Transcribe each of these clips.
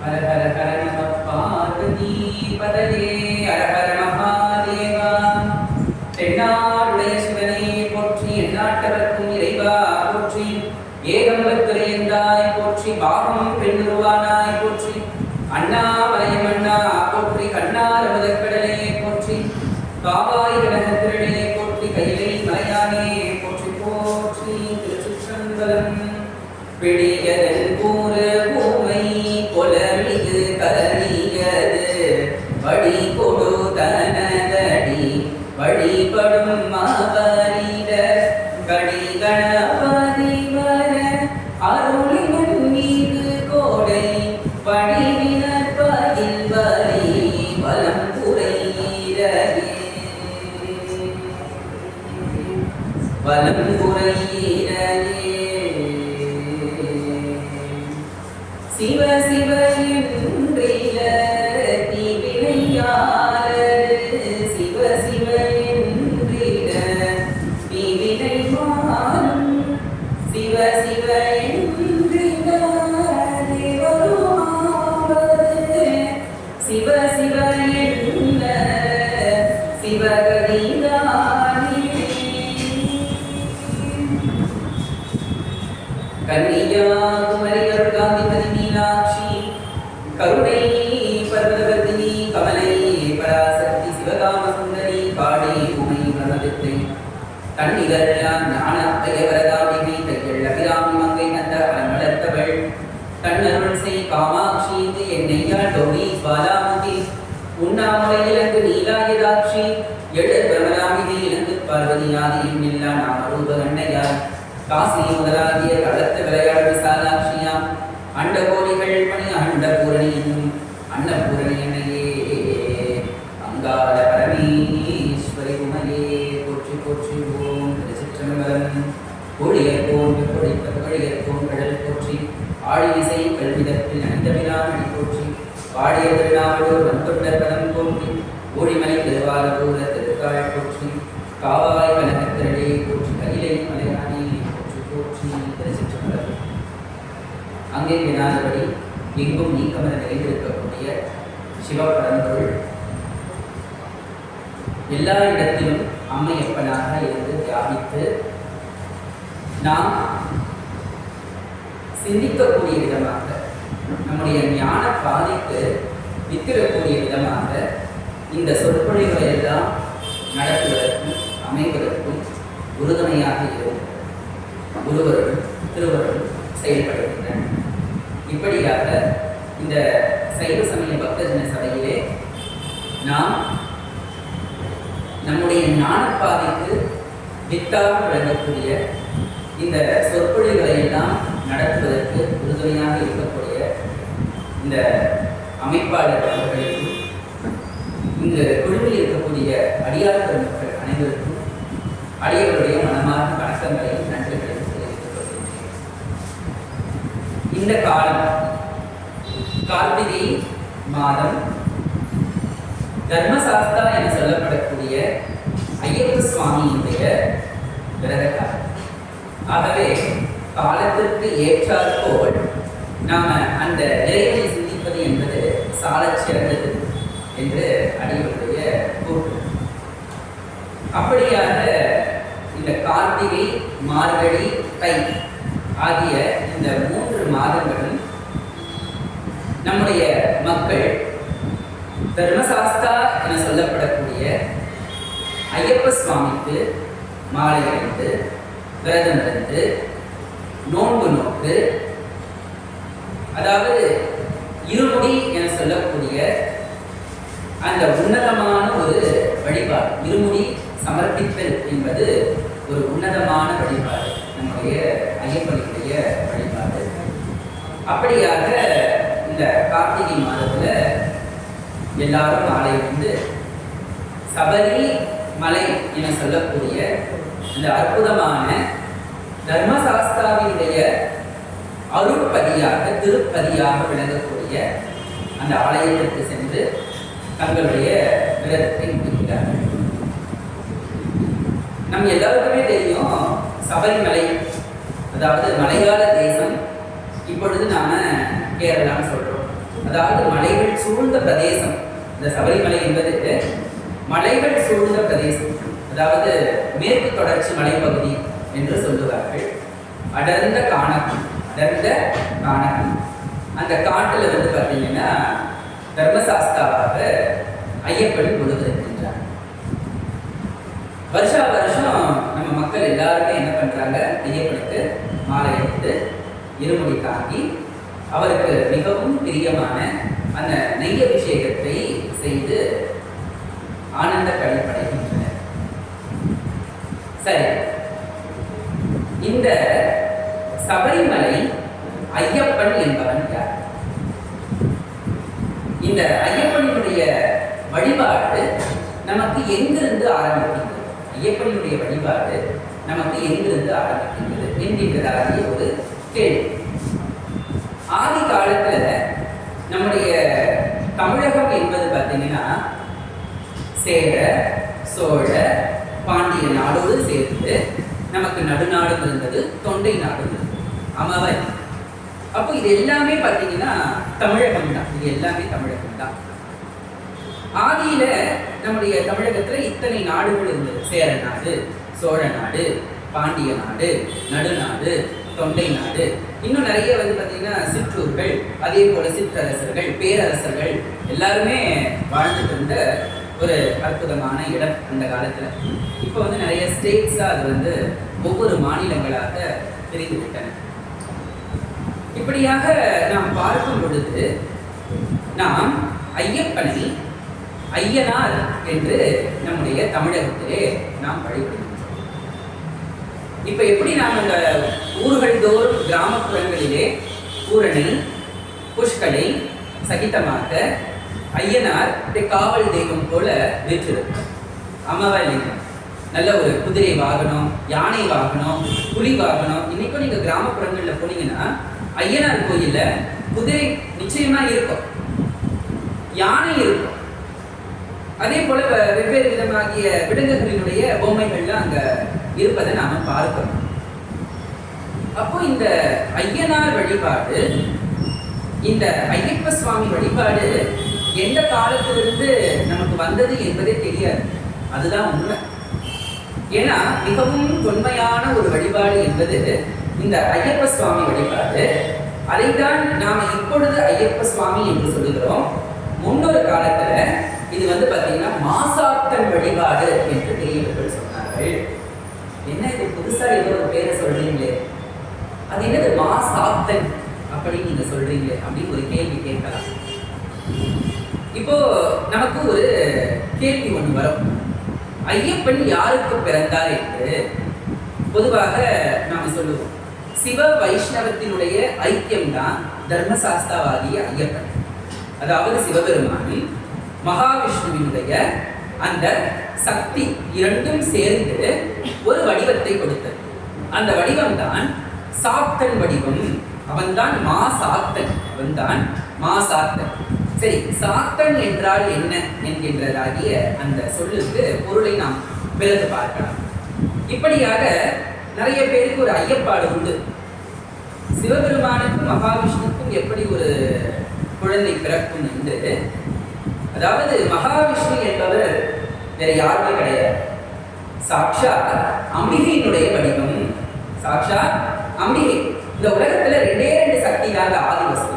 हर हर हर नमः पार्वती पतये हर हर महादेवा தென்னாடுடைய சிவனே போற்றி எந்நாட்டவர்க்கும் இறைவா போற்றி ஏகம்பத்துரையந்தாய் போற்றி பாகம் பெண்ணுருவானாய் போற்றி அண்ணாமலை மன்னா போற்றி கண்ணார் முதற்கடலே போற்றி காவாய் கனகத்திரளே போற்றி கைலை மலையானே போற்றி போற்றி திருச்சிற்றம்பலம் பிடியதன் கூற பூமை பொலமிகு கலியது வடி கொடு தனதடி வழிபடும் மாவரிட கடி கணபதி வர அருளின் மீது கோடை வடிவினர் பதில் வரி வலம் புரையீரகே வலம் புரையீரகே சிவ சிவ என்றில தீவினையாளர் சிவ சிவ என்றில தீவினை மாறும் சிவ சிவ என்றில தேவருமாவது சிவ சிவ என்ன சிவகதிதானே கன்னியாகுமரி அருள்காந்திபதி மீனாட்சி கருணை பர்வதவர்தினி கமலை பராசக்தி சிவகாம சுந்தரி காடை உமை மனதித்தை தன்னிகழ்யான் ஞானத்தைய வரதாமிகை தையள் அபிராமி மங்கை நந்த அலமலர்த்தவள் கண்ணருள் செய் காமாட்சி என்னையாள் கௌரி பாலாமுதி உண்ணாமுலை இலங்கு நீலாயுதாட்சி எழற் பிரமராமிதி இலங்கு பார்வதியாதி எண்ணில்லா நாமரூப கண்ணையாய் காசி முதலாகிய களத்து விளையாடு விசாலாட்சியாம் அண்டகோடிகள் பணி அண்டபூரணியும் அன்னபூரணி எண்ணையே அங்காள பரமேஸ்வரி உமையே போற்றி போற்றி ஓம் திருச்சிற்றம்பலம் கோழியற்போம் கொழியற்போம் கடல் போற்றி ஆழிசை கல்விதத்தில் அணிந்தவிழாமணி போற்றி பாடிய திருநாவலூர் வன்கொண்டர் பதம் போற்றி ஓடிமலை திருவாரூர திருக்காள் போற்றி காவாய் கனகத்திரளே போற்றி கைலை மலையானே போற்றி திருச்சிற்றம்பலம். அங்கே வினாதபடி எங்கும் நீக்கமர நிறைந்திருக்கக்கூடிய சிவபரம்பொருள் எல்லா இடத்திலும் அம்மையப்பனாக இருந்து தியாகித்து நாம் சிந்திக்கக்கூடிய விதமாக நம்முடைய ஞான பாதைக்கு வித்திடக்கூடிய விதமாக இந்த சொற்பொழிகளை எல்லாம் நடத்துவதற்கும் அமைவதற்கும் உறுதுணையாக இருக்கும் குருவரும் திருவரும் செயல்படுகின்றன. இப்படியாக இந்த சைவ சமய பக்தஜன சபையிலே நாம் நம்முடைய ஞானப்பாதைக்கு வித்தாக விளங்கக்கூடிய இந்த சொற்பொழிகளை எல்லாம் நடத்துவதற்கு உறுதுணையாக இருக்கக்கூடிய இந்த அமைப்பாளர் அவர்களுக்கும் இந்த குழுவில் இருக்கக்கூடிய அடியார் பெருமக்கள் அனைவருக்கும் அடியவருடைய மனமார்ந்த வணக்கங்களையும் நன்றிகளையும் தெரிவித்துக் கொள்கின்றேன். இந்த காலம் கார்த்திகை மாதம் தர்மசாஸ்தா என சொல்லப்படக்கூடிய ஐயப்ப சுவாமியினுடைய விரத காலம். ஆகவே காலத்திற்கு ஏற்றாற்போல் நாம அந்த இறைவனை சிந்திப்பது என்பது சாலச் சிறந்தது என்று அடியவருடைய கூற்று. அப்படியாக இந்த கார்த்திகை மார்கழி தை ஆகிய இந்த 3 மாதங்களும் நம்முடைய மக்கள் தர்மசாஸ்தா என சொல்லப்படக்கூடிய ஐயப்ப சுவாமிக்கு மாலை அணிந்து விரதம் இருந்து நோன்பு நோக்கு, அதாவது இருமுடி என சொல்லக்கூடிய அந்த உன்னதமான ஒரு வழிபாடு. இருமுடி சமர்ப்பித்தல் என்பது ஒரு உன்னதமான வழிபாடு, நம்முடைய ஐயப்பனுடைய வழிபாடு. அப்படியாக இந்த கார்த்திகை மாதத்துல எல்லாரும் மாலை வந்து சபரி மலை என சொல்லக்கூடிய இந்த அற்புதமான தர்மசாஸ்தாவினுடைய அருட்பதியாக திருப்பதியாக விளங்கக்கூடிய அந்த ஆலயத்திற்கு சென்று தங்களுடைய விரதத்தை முடிக்கிறார்கள். நம்ம எல்லாருக்குமே தெரியும், சபரிமலை, அதாவது மலையாள தேசம், இப்பொழுது நாம கேரளான்னு சொல்றோம். அதாவது மலைகள் சூழ்ந்த பிரதேசம். இந்த சபரிமலை என்பது மலைகள் சூழ்ந்த பிரதேசம், அதாவது மேற்கு தொடர்ச்சி மலைப்பகுதி என்று சொல்லுவார்கள். அடர்ந்த காணகம், அடர்ந்த காணகம். அந்த காட்டுல வந்து பார்த்தீங்கன்னா தர்மசாஸ்தாவாக ஐயப்பன் முழுது இருக்கின்றார். வருஷா வருஷம் நம்ம மக்கள் எல்லாருமே என்ன பண்றாங்க, ஐயப்பனுக்கு மாலை அணிந்து இருமுடி தாங்கி அவருக்கு மிகவும் பிரியமான அந்த நெய் அபிஷேகத்தை செய்து ஆனந்த கழிப்படைகின்றனர். சரி, இந்த சபரிமலை ஐயப்பன் என்பவன் யார்? இந்த ஐயப்பனுடைய வழிபாடு நமக்கு எங்கிருந்து ஆரம்பிக்கின்றது? ஐயப்பனுடைய வழிபாடு நமக்கு எங்கிருந்து ஆரம்பிக்கின்றது என்கின்றதாகிய ஒரு கேள்வி. ஆதி காலத்துல நம்முடைய தமிழகம் என்பது பார்த்தீங்கன்னா சேர, சோழ, பாண்டிய நாடோடு சேர்த்து நமக்கு நடுநாடும் இருந்தது, தொண்டை நாடும் இருந்தது, அமவன். அப்போ இது எல்லாமே பார்த்தீங்கன்னா தமிழகம் தான். இது எல்லாமே தமிழகம் தான். ஆதியில நம்முடைய தமிழகத்துல இத்தனை நாடுகள் இருந்தது. சேர நாடு, சோழ நாடு, பாண்டிய நாடு, நடுநாடு, தொண்டை நாடு, இன்னும் நிறைய வந்து பார்த்தீங்கன்னா சிற்றூர்கள், அதே போல சிற்றரசர்கள், பேரரசர்கள் எல்லாருமே வாழ்ந்துட்டு இருந்த ஒரு அற்புதமான இடம் அந்த காலத்துல. இப்போ வந்து நிறைய ஸ்டேட்ஸா அது வந்து ஒவ்வொரு மாநிலங்களாக பிரிந்து விட்டன. இப்படியாக நாம் பார்க்கும் பொழுது நாம் ஐயப்பனை ஐயனார் என்று நம்முடைய தமிழகத்திலே நாம் வழிபடுகின்றோம். இப்ப எப்படி நாம் இந்த ஊர்கள் தோறும் கிராமப்புறங்களிலே பூரணி, புஷ்கலை சகிதமாக ஐயனார் காவல் தெய்வம் போல வீற்றிருக்கும். அமவலிங்கம், நல்ல ஒரு குதிரை வாகனம், யானை வாகனம், புலி வாகனம். இன்னைக்கும் நீங்க கிராமப்புறங்கள்ல போனீங்கன்னா ஐயனார் கோயில்ல குதிரை நிச்சயமா இருக்கும், யானை இருக்கும், அதே போல வெவ்வேறு விதமாகிய விலங்குகளினுடைய பொம்மைகள்லாம் அங்க இருப்பதை நாம பார்க்கிறோம். அப்போ இந்த ஐயனார் வழிபாடு, இந்த ஐயப்ப சுவாமி வழிபாடு எந்த காலத்திலிருந்து நமக்கு வந்தது என்பதே தெரியாது. அதுதான் உண்மை. ஏன்னா மிகவும் தொன்மையான ஒரு வழிபாடு என்பது இந்த ஐயப்ப சுவாமி வழிபாடு. அதைத்தான் நாம இப்பொழுது ஐயப்ப சுவாமி என்று சொல்லுகிறோம். முன்னொரு காலத்துல இது வந்து பார்த்தீங்கன்னா மாசாத்தன் வழிபாடு என்று பெரியவர்கள் சொன்னார்கள். என்ன இது புதுசா ஏதோ ஒரு பேரை சொல்றீங்களே, அது என்னது மாசாத்தன் அப்படின்னு நீங்க சொல்றீங்களே அப்படின்னு ஒரு கேள்வி கேட்கலாம். இப்போ நமக்கு ஒரு கேள்வி ஒன்று வரும், ஐயப்பன் யாருக்கு பிறந்தார் என்று. பொதுவாக நாம சொல்லுவோம், சிவ வைஷ்ணவத்தினுடைய ஐக்கியம்தான் தர்மசாஸ்தாவாகிய ஐயப்பன். அதாவது சிவபெருமானின் மகாவிஷ்ணுவினுடைய அந்த சக்தி இரண்டும் சேர்ந்து ஒரு வடிவத்தை கொடுத்தது. அந்த வடிவம் தான் சாத்தன் வடிவம். அவன்தான் மாசாத்தன், அவன்தான் மாசாத்தன். சரி, சாத்தன் என்றால் என்ன என்கின்றதாகிய அந்த சொல்லுக்கு பொருளை நாம் பிறகு பார்க்கலாம். இப்படியாக நிறைய பேருக்கு ஒரு ஐயப்பாடு உண்டு. சிவபெருமானுக்கும் மகாவிஷ்ணுக்கும் எப்படி ஒரு குழந்தை பிறக்கும் என்று. அதாவது மகாவிஷ்ணு என்பவர் வேற யாருமே கிடையாது, சாக்ஷாத் அம்பிகையினுடைய வடிவம். சாக்ஷாத் அம்பிகை. இந்த உலகத்துல ரெண்டே ரெண்டு சக்தி தாங்க ஆதி வஸ்து,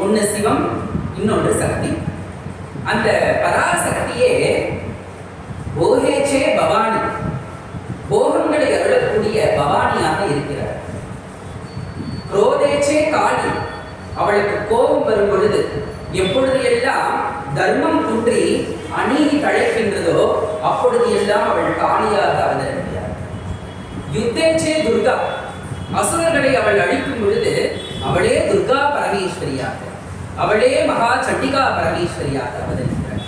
ஒன்னு சிவம், இன்னொன்று சக்தி. அந்த பராசக்தியே போகேச்சே பவானி, போகங்களை அருளக்கூடிய பவானியாக இருக்கிறார். குரோதேச்சே காளி, அவளுக்கு கோபம் வரும் பொழுது, எப்பொழுது எல்லாம் தர்மம் குன்றி அநீதி தழைக்கின்றதோ அப்பொழுது எல்லாம் அவள் காளியாக அவதரிக்கிறார். யுத்தேச்சே துர்கா, அசுரர்களை அவள் அழிக்கும் பொழுது அவளே துர்கா பரமேஸ்வரியாக, அவளே மகா சண்டிகா பரமேஸ்வரியாக அவதரிக்கிறாள்.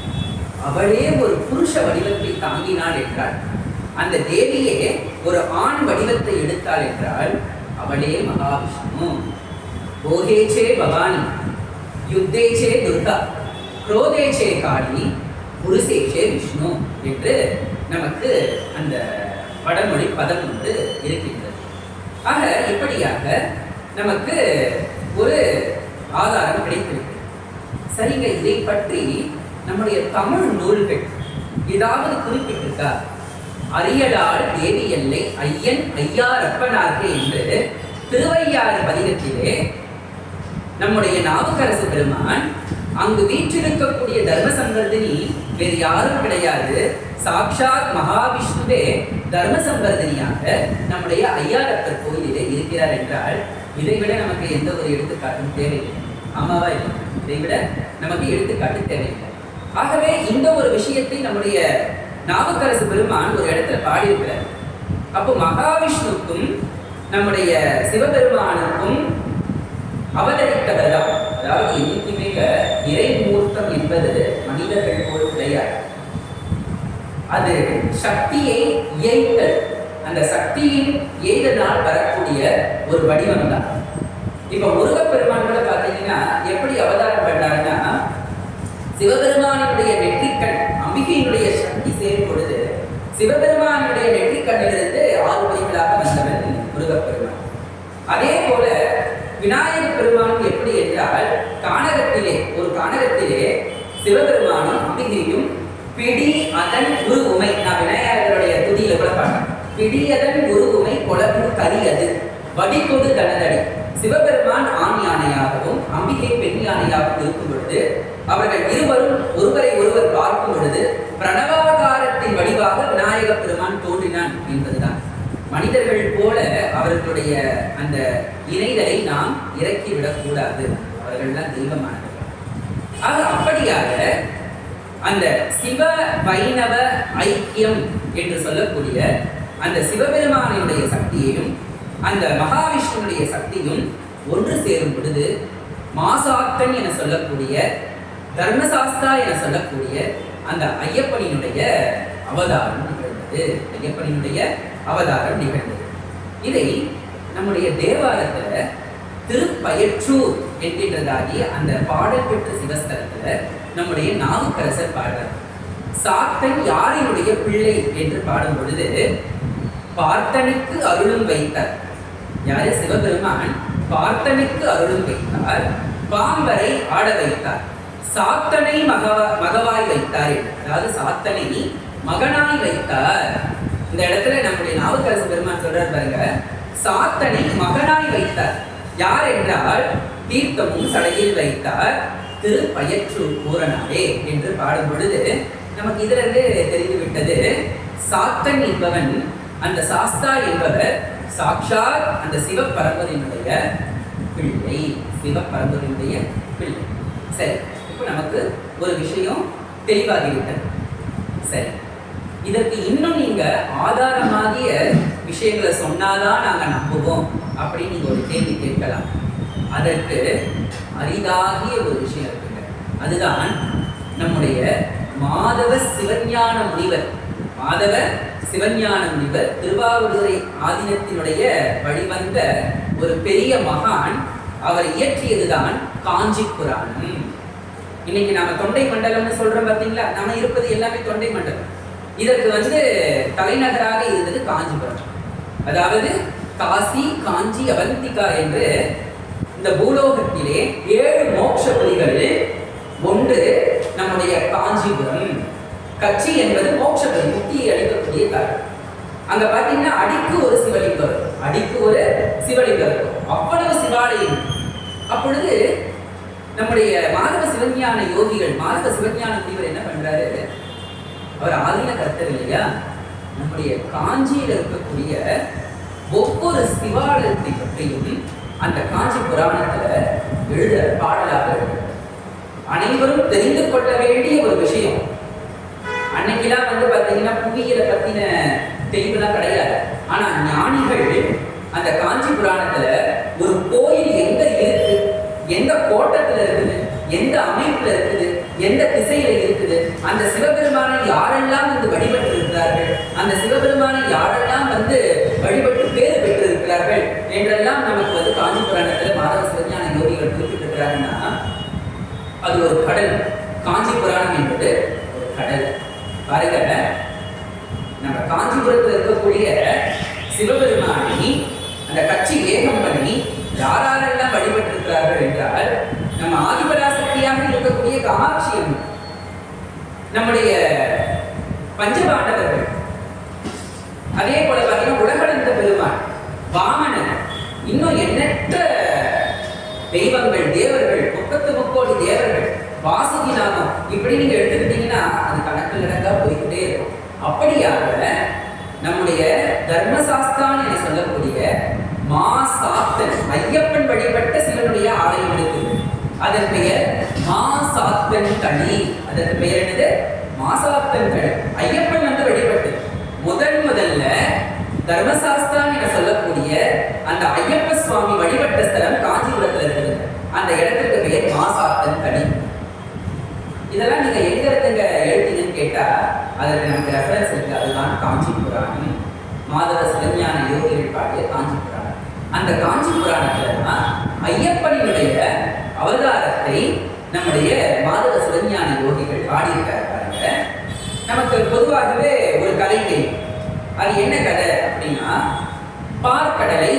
அவளே ஒரு புருஷ வடிவத்தை தாங்கினாள் என்றால், அந்த தேவியே ஒரு ஆண் வடிவத்தை எடுத்தாள் என்றால் அவளே மகாவிஷ்ணு. போகேச்சே பவானி, யுத்தேச்சே துர்கா, குரோதேச்சே காளி, புருஷேச்சே விஷ்ணு என்று நமக்கு அந்த வடமொழி பதம் ஒன்று இருக்கின்றது. ஆக இப்படியாக நமக்கு ஒரு ஆதாரம் கிடைத்திருக்கு. சரிங்க, இதை பற்றி நம்முடைய தமிழ் நூல்கள் ஏதாவது குறிப்பிட்டிருக்கா? அரியலால் தேவி எல்லை ஐயன் ஐயாரப்பனார்க்கு என்று திருவையாறு பதிகத்திலே நம்முடைய நாவுக்கரசு பெருமான் அங்கு வீற்றிருக்கக்கூடிய தர்மசம்பர்தினி வேறு யாரும் கிடையாது, சாக்ஷாத் மகாவிஷ்ணுவே தர்மசம்பர்தினியாக நம்முடைய ஐயாரப்பர் கோயிலிலே இருக்கிறார் என்றால் இதைவிட நமக்கு எந்த ஒரு எடுத்துக்காட்டும் தேவையில்லை. ஆமாவா இல்லை? இதைவிட நமக்கு எடுத்துக்காட்டு தேவையில்லை. ஆகவே இந்த ஒரு விஷயத்தை நம்முடைய நாவுக்கரசு பெருமான் ஒரு இடத்துல பாடியிருக்கிறார். அப்போ மகாவிஷ்ணுக்கும் நம்முடைய சிவபெருமானுக்கும் அவதரித்தவர்தான். அதாவது இன்னைக்குமே இறைமூர்த்தம் என்பது மனிதர்கள் போல் கிடையாது. அது சக்தியை இயைத்தல், அந்த சக்தியின் ஏதனால் வரக்கூடிய ஒரு வடிவம் தான். இப்ப முருகப்பெருமான்களை பார்த்தீங்கன்னா எப்படி அவதாரம் பண்ணாருன்னா, சிவபெருமானுடைய நெற்றிக்கண் அம்பிகையினுடைய சக்தி சேரும் பொழுது சிவபெருமானுடைய நெற்றிக்கண்ணிலிருந்து 6 வழிகளாக வந்தவன் முருகப்பெருமான். அதே போல விநாயக பெருமானும் எப்படி என்றால், ஒரு கானகத்திலே சிவபெருமானும் அம்பிகையும் பிடி அதன் உரு உமை, நான் விநாயகருடைய துதியில கூட பாடுறேன், பிடி அதன் உரு உமை கொலப்பு கரியது வடிகொடு தனதடி. சிவபெருமான் ஆண் யானையாகவும் அம்பிகை பெண் யானையாகவும் இருக்கும் பொழுது அவர்கள் இருவரும் ஒருவரை ஒருவர் பார்க்கும் பொழுது பிரணவாகாரத்தின் வடிவாக விநாயக பெருமான் தோன்றினான் என்பதுதான். மனிதர்கள் போல அவர்களுடைய அந்த இணைதலை நாம் இறக்கிவிடக்கூடாது, அவர்கள்லாம் தெய்வமானவர்கள். ஆக அப்படியாக அந்த சிவ வைணவ ஐக்கியம் என்று சொல்லக்கூடிய அந்த சிவபெருமானுடைய சக்தியையும் அந்த மகாவிஷ்ணுடைய சக்தியும் ஒன்று சேரும் பொழுது மாசாத்தன் என சொல்லக்கூடிய தர்மசாஸ்தா என சொல்லக்கூடிய அந்த ஐயப்பனினுடைய அவதாரம் நிகழ்ந்தது. ஐயப்பனினுடைய அவதாரம் நிகழ்ந்தது. இதை நம்முடைய தேவாலயத்துல திருப்பயற்றூர் என்கின்றதாகி அந்த பாடல் பெற்ற சிவஸ்தலத்துல நம்முடைய நாவுக்கரசர் பாடுறார். சாத்தன் யாரினுடைய பிள்ளை என்று பாடும் பொழுது பார்த்தனுக்கு அருளும் வைத்தார். யாரு? சிவபெருமான் பார்த்தனுக்கு அருளும் வைத்தார், பாம்பரை ஆட வைத்தார், சாத்தனை மகவாய் வைத்தார். அதாவது சாத்தனை மகனாய் வைத்தார். இந்த இடத்துல நம்முடைய நாவுக்கரசு பெருமான் சொல்றார் பாருங்க, சாத்தனை மகனாய் வைத்தார். யார் என்றால் தீர்த்தமும் சடையில் வைத்தார் திருப்பயற்றூர் பூரணாரே என்று பாடும் பொழுது நமக்கு இதிலிருந்து தெரிந்துவிட்டது, சாத்தன் என்பவன், அந்த சாஸ்தா என்பவர் சாக்ஷாத் அந்த சிவபரம்பரையினுடைய பிள்ளை, சிவபரம்பரையினுடைய பிள்ளை. சரி, இப்போ நமக்கு ஒரு விஷயம் தெளிவாகிவிட்டது. சரி, இதற்கு இன்னும் நீங்க ஆதாரமாகிய விஷயங்களை சொன்னாதான் நாங்க நம்புவோம் அப்படின்னு நீங்க ஒரு கேள்வி கேட்கலாம். அதற்கு அரிதாகிய ஒரு விஷயம் இருக்குங்க. அதுதான் நம்முடைய மாதவ சிவஞான முனிவர் திருவாவூரை ஆதீனத்தினுடைய வழிவந்த ஒரு பெரிய மகான். அவர் இயற்றியதுதான் காஞ்சி புராணம். இன்னைக்கு நாம தொண்டை மண்டலம்னு சொல்றோம் பார்த்தீங்களா, நாம இருப்பது எல்லாமே தொண்டை மண்டலம். இதற்கு தலைநகராக இருந்தது காஞ்சிபுரம். அதாவது காசி, காஞ்சி, அவந்திகா என்று இந்த பூலோகத்திலே 7 மோட்சபதிகளில் ஒன்று நம்முடைய காஞ்சிபுரம். கட்சி என்பது மோட்சபதி, முக்தியை அளிக்கக்கூடிய தலம். அங்க பாத்தீங்கன்னா அடிக்கு ஒரு சிவலிங்கம், அவ்வளவு சிவாலயம். அப்பொழுது நம்முடைய மாதவ சிவஞான யோகிகள், மாதவ சிவஞான முனிவர் என்ன பண்றாரு, அவர் ஆதீன கர்த்தர் இல்லையா, நம்முடைய காஞ்சியில் இருக்கக்கூடிய ஒவ்வொரு சிவாலயத்தை பற்றியும் அந்த காஞ்சி புராணத்துல எழுத பாடலாக எழுதுறார். அனைவரும் தெரிந்து கொள்ள வேண்டிய ஒரு விஷயம். அன்னைக்கெல்லாம் பார்த்தீங்கன்னா புவியியலை பத்தின தெளிவுலாம் கிடையாது. ஆனா ஞானிகள் அந்த காஞ்சி புராணத்துல ஒரு கோயில் எங்க இருக்கு, எந்த கோட்டத்துல இருக்குது, எந்த அமைப்புல இருக்குது, எந்த திசையில இருக்குது, அந்த சிவபெருமானை யாரெல்லாம் வழிபட்டு இருக்கிறார்கள், அந்த சிவபெருமானை யாரெல்லாம் வழிபட்டு பேறு பெற்று இருக்கிறார்கள் என்றெல்லாம் நமக்கு காஞ்சி புராணத்துல மாதவ சிவஞான யோகிகள் குறிப்பிட்டிருக்கிறாங்கன்னா அது ஒரு கடல். காஞ்சி புராணம் என்பது ஒரு கடல். பாருங்க, நம்ம காஞ்சிபுரத்தில் இருக்கக்கூடிய சிவபெருமானை அந்த கட்சி ஏகம் பண்ணி யாரெல்லாம் வழிபட்டிருக்கிறார்கள் என்றால் நம்ம ஆதிபராசக்தியாக இருக்கக்கூடிய காமாட்சி அம்மன், நம்முடைய பஞ்சபாண்டவர்கள், அதே போல பார்த்தீங்கன்னா உலகளந்த பெருமாள், வாமனன், இன்னும் எண்ணற்ற தெய்வங்கள், தேவர்கள், 33 தேவர்கள், வாசுகி நாமம், இப்படி நீங்க எடுத்துக்கிட்டீங்கன்னா அது கணக்கில் நடந்தா போய்கிட்டே இருக்கும். அப்படியாக நம்முடைய தர்மசாஸ்தான் என சொல்லக்கூடிய மாசாத்தன், ஐயப்பன் வழிபட்ட சிவனுடைய ஆலயம் இருக்குது. அதன் பெயர் மாசாத்தன் தனி. அதற்கு பெயர் என்னது? மாசாத்தன் தனி. ஐயப்பன் வந்து வழிபட்டு முதல்ல தர்மசாஸ்தான் என சொல்லக்கூடிய அந்த ஐயப்ப சுவாமி வழிபட்ட ஸ்தலம் காஞ்சிபுரத்தில் இருக்குது. அந்த இடத்துக்கு பெயர் மாசாத்தன் தனி. இதெல்லாம் நீங்க எங்க இருந்துங்க எழுத்தீங்கன்னு கேட்டா அதற்கு நமக்கு ரெஃபரன்ஸ் இருக்கு. அதுதான் காஞ்சி புராணம், மாதவ சிவஞான யோகிகள் பாடிய காஞ்சி புராணம். அந்த காஞ்சி புராணத்துல தான் ஐயப்பனினுடைய அவதாரத்தை நம்முடைய மாதவ சிவஞான யோகிகள் பாடியிருக்காரு பாருங்க. நமக்கு பொதுவாகவே ஒரு கதை தெரியும். அது என்ன கதை அப்படின்னா, பார்க்கடலை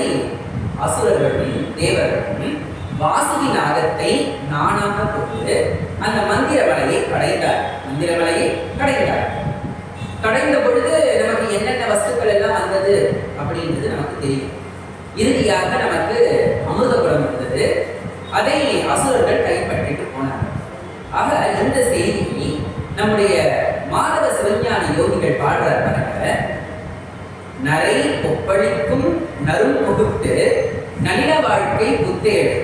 அசுரர்களும் தேவர்களும் வாசுகி நாகத்தை நானாக கொண்டு அந்த மந்திர வலையை கடைந்தார். கடைந்த பொழுது நமக்கு என்னென்ன வஸ்துக்கள் எல்லாம் வந்தது அப்படின்றது நமக்கு தெரியும். இறுதியாக நமக்கு அமிர்தகுடம் வந்தது. அதை அசுரர்கள் கைப்பற்றிட்டு போனார். ஆக இந்த செய்தி நம்முடைய மாதவ சிவஞான யோகிகள் பாடுறார் பாருங்க. நரை கொப்பளிக்கும் நரும் புகுத்து நளின வாழ்க்கை புத்தேடு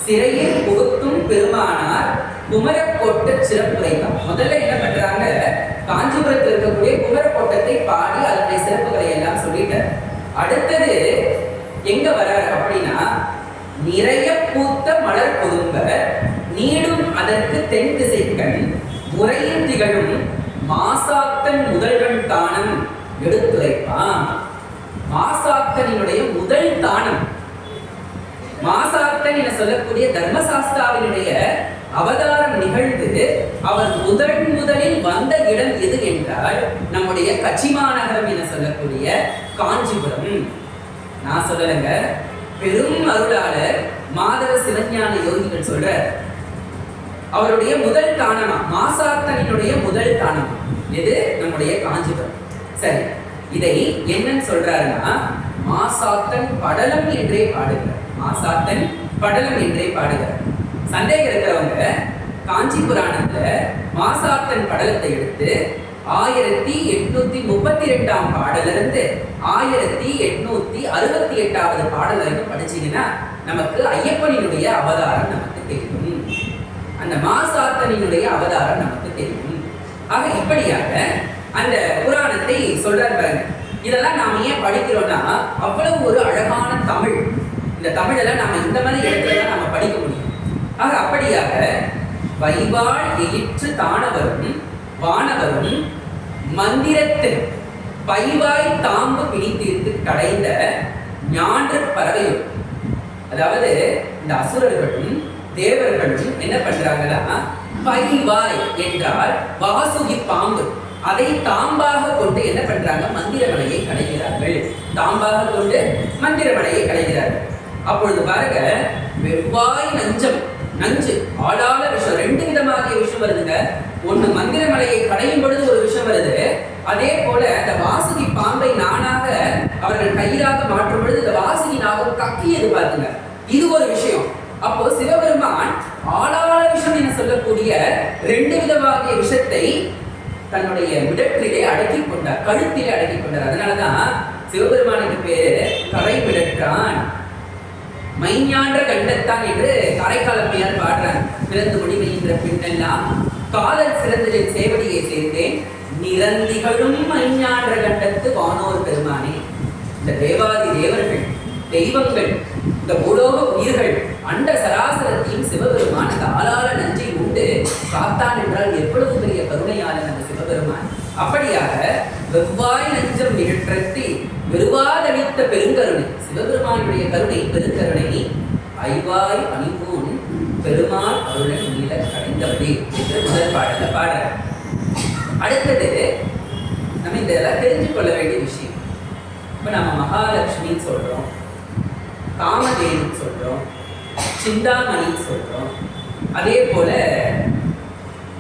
சிறையில் புகுத்தும் பெருமானார் குமரக்கோட்ட சிறப்புரைதான். முதல்ல என்ன பண்றாங்க, காஞ்சிபுரத்தில் இருக்கக்கூடிய குமரக்கோட்டத்தை பாடி அதனுடைய சிறப்புகளை எல்லாம் சொல்லிட்டார். அடுத்தது எங்க வர அப்படின்னா, நிறைய பூத்த மலர் பொதும்ப நீடும் அதற்கு தென் திசைக்கண் முறையில் திகழும் மாசாத்தன் முதல்வன் தானம் எடுத்துரைப்பான். மாசாத்தனினுடைய முதல் தானம், மாசாத்தன் என சொல்லக்கூடிய தர்மசாஸ்தாவினுடைய அவதாரம் நிகழ்ந்து அவர் முதலில் வந்த இடம் எது என்றால் நம்முடைய கச்சிமாநகரம் என சொல்லக்கூடிய காஞ்சிபுரம். நான் சொல்லலைங்க, பெரும் அருளாளர் மாதவ சிவஞான யோகிகள் சொல்ற அவருடைய முதல் தானமா, மாசாத்தனினுடைய முதல் தானமா எது? நம்முடைய காஞ்சிபுரம். சரி, இதை என்னன்னு சொல்றாருன்னா, மாசாத்தன் படலம் என்றே பாடுகிறார். மாசாத்தன் படலம் என்றே பாடுகிறார். சந்தேகம் இருக்கிறவங்க காஞ்சி புராணத்துல மாசாத்தன் படலத்தை எடுத்து 1832 பாடலிருந்து 1868 பாடல் வரைக்கும் படிச்சீங்கன்னா நமக்கு ஐயப்பனினுடைய அவதாரம் நமக்கு தெரியும். அந்த மாசாத்தனினுடைய அவதாரம் நமக்கு தெரியும். ஆக இப்படியாக அந்த புராணத்தை சொல்றாரு பாருங்க. இதெல்லாம் நாம ஏன் படிக்கிறோம்னா, அவ்வளவு ஒரு அழகான தமிழ். இந்த தமிழெல்லாம் நாம இந்த மாதிரி இடத்துல நாம படிக்க முடியும். ஆக அப்படியாக வைவாள் எயிற்று தானவரும் வானவரும் மந்திரத்தில் பைவாய் தாம்பு பிடித்திருக்கு கடைந்த ஞான்று பறவையும், அதாவது இந்த அசுரர்களும் தேவர்களும் என்ன பண்றாங்கன்னா, பைவாய் என்றால் வாசுகி பாம்பு, அதை தாம்பாக கொண்டு என்ன பண்றாங்க, மந்திரமலையை கடைகிறார்கள். தாம்பாக கொண்டு மந்திரமலையை கடைகிறார்கள். அப்பொழுது பாருங்க, வெவ்வாய் நஞ்சம், நஞ்சு ஆடாத விஷம், 2 விதமாகிய விஷம் வருதுங்க. ஒண்ணு மந்திரமலையை கடையும் பொழுது ஒரு விஷம் வருது. அதே போல அந்த வாசுகி பாம்பை நானாக அவர்கள் கையிலாக மாற்றும் பொழுது இந்த வாசுகி நாகம் கக்கியது பாருங்க, இது ஒரு விஷயம். அப்போ சிவபெருமான் ஆளாள விஷம் என சொல்லக்கூடிய 2 விதமாகிய விஷத்தை தன்னுடைய மிடற்றிலே அடக்கி கொண்டார், கழுத்திலே அடக்கி கொண்டார். அதனாலதான் சிவபெருமானுக்கு பேரு கரை மிடற்றான், மைஞான்ற கண்டத்தான் என்று காரைக்காலமையார் பாடுறாங்க. பிறந்து முடிவுகின்ற பின்னெல்லாம் காதல் சிறந்ததின் சேவடியை சேர்ந்தேன் நிரந்திகளும் மைஞான்ற கண்டத்து வானோர் பெருமானே. இந்த தேவாதி தேவர்கள், தெய்வங்கள், இந்த பூலோக உயிர்கள், அண்ட சராசரத்தையும் சிவபெருமான் அந்த ஆளாள நஞ்சை உண்டு காத்தான் என்றால் எவ்வளவு பெரிய கருணையாளன் அந்த சிவபெருமான். அப்படியாக வெவ்வாய் நஞ்சம் நிகழ்த்தி வெறுவாதளித்த பெருங்கருணை, சிவபெருமானுடைய கருணை பெருங்கருணை, ஐவாய் அணிபூன் பெருமாள் அருளை நீல கடைந்தபடி என்று முதல் பாடல பாடுற. அடுத்தது நம்ம இதெல்லாம் தெரிஞ்சு கொள்ள வேண்டிய விஷயம். இப்ப நம்ம மகாலட்சுமின்னு சொல்றோம், காமதேனு சொல்றோம், சிந்தாமணி சொல்றோம், அதே போல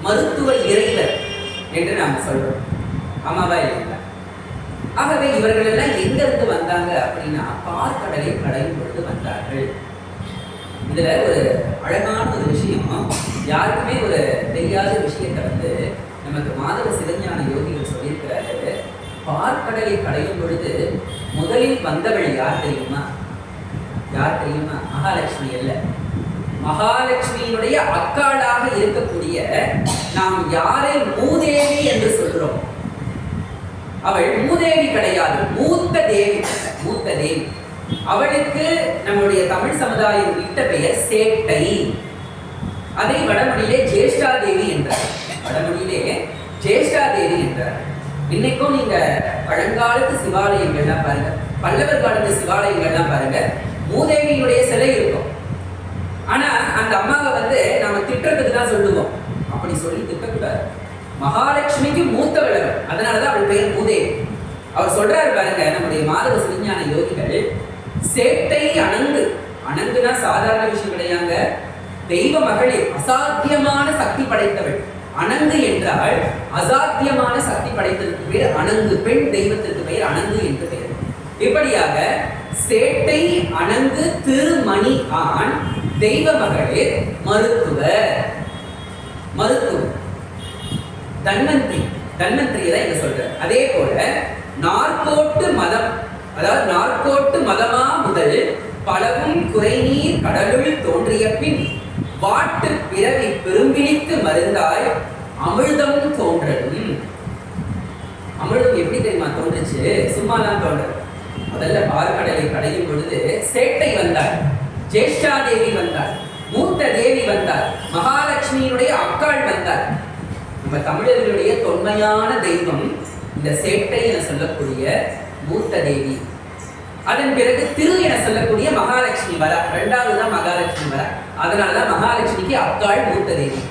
மருத்துவ இறைவர் என்று நாம் சொல்றோம். ஆமாவா இல்லைங்களா? ஆகவே இவர்கள் எல்லாம் எங்க இருந்து வந்தாங்க அப்படின்னா பார்க்கடலை கடையும் பொழுது வந்தார்கள். இதுல ஒரு அழகான ஒரு விஷயம், யாருக்குமே ஒரு தெரியாத விஷயத்தை நமக்கு மாதவ சிவஞான யோகிகள் சொல்லியிருக்கிறாரு. பார்க்கடலை கடையும் பொழுது முதலில் வந்தவள் யார் தெரியுமா? யார் தெரியுமா? மகாலட்சுமி அல்ல. மகாலட்சுமியினுடைய அக்காளாக இருக்கக்கூடிய நாம் யாரை மூதேவி என்று சொல்கிறோம், அவள் மூதேவி கிடையாது, மூத்த தேவி. மூத்த தேவி. அவளுக்கு நம்முடைய தமிழ் சமுதாயம் இட்ட பெயர் சேட்டை. அதை வடமொழியிலே ஜேஷ்டா தேவி என்றார். வடமொழியிலே ஜேஷ்டா தேவி என்றார். இன்னைக்கும் நீங்க பழங்காலத்து சிவாலயங்கள்லாம் பாருங்க, பல்லவர் காலத்து சிவாலயங்கள்லாம் பாருங்க, மூதேவியினுடைய சிலை இருக்கும். ஆனா அந்த அம்மாவை நாம திட்டத்துக்கு தான் சொல்லுவோம். அப்படி சொல்லி திட்டக்கூடாது. மகாலட்சுமிக்கு மூத்தவள், அதனாலதான் அவள் பெயர் மூதேவி. அவர் சொல்றாரு பாருங்க, நம்முடைய மாதவ சிவஞான யோகிகள், சேட்டை அணங்கு. அணங்குனா சாதாரண விஷயம் கிடையாங்க, தெய்வ மகளிர், அசாத்தியமான சக்தி படைத்தவள். அணங்கு என்றால் அசாத்தியமான சக்தி படைத்ததற்கு பெயர் அணங்கு. பெண் தெய்வத்திற்கு பெயர் அணங்கு என்று பெயர். இப்படியாக சேட்டை அணங்கு திருமணி ஆண் தெய்வ மகளிர் மருத்துவர். மருத்துவர் தன்வந்திரி. தன்வந்திரியை தான் இங்க சொல்ற. அதே போல நாற்கோட்டு மதம், அதாவது நாற்கோட்டு மதமா முதல் பலவும் குறைநீர் கடலுள் தோன்றிய பின் வாட்டு பிறவி பெரும்பிடித்து மருந்தாய் அமிர்தம் தோன்றலும். அமிர்தம் எப்படி தெரியுமா தோன்றுச்சு? சும்மாலாம் தோன்றது. முதல்ல பார்க்கடலை கடையும் பொழுது சேட்டை வந்தார், ஜேஷ்டா தேவி வந்தார், மூத்த தேவி வந்தார், மகாலட்சுமியினுடைய அக்காள் வந்தார். நம்ம தமிழர்களுடைய தொன்மையான தெய்வம் இந்த சேட்டை என சொல்லக்கூடிய மூத்த தேவி. அதன் பிறகு திரு என சொல்லக்கூடிய மகாலட்சுமி வரா. இரண்டாவது தான் மகாலட்சுமி வரா. அதனாலதான் மகாலட்சுமிக்கு அக்காள் மூத்த தேவி.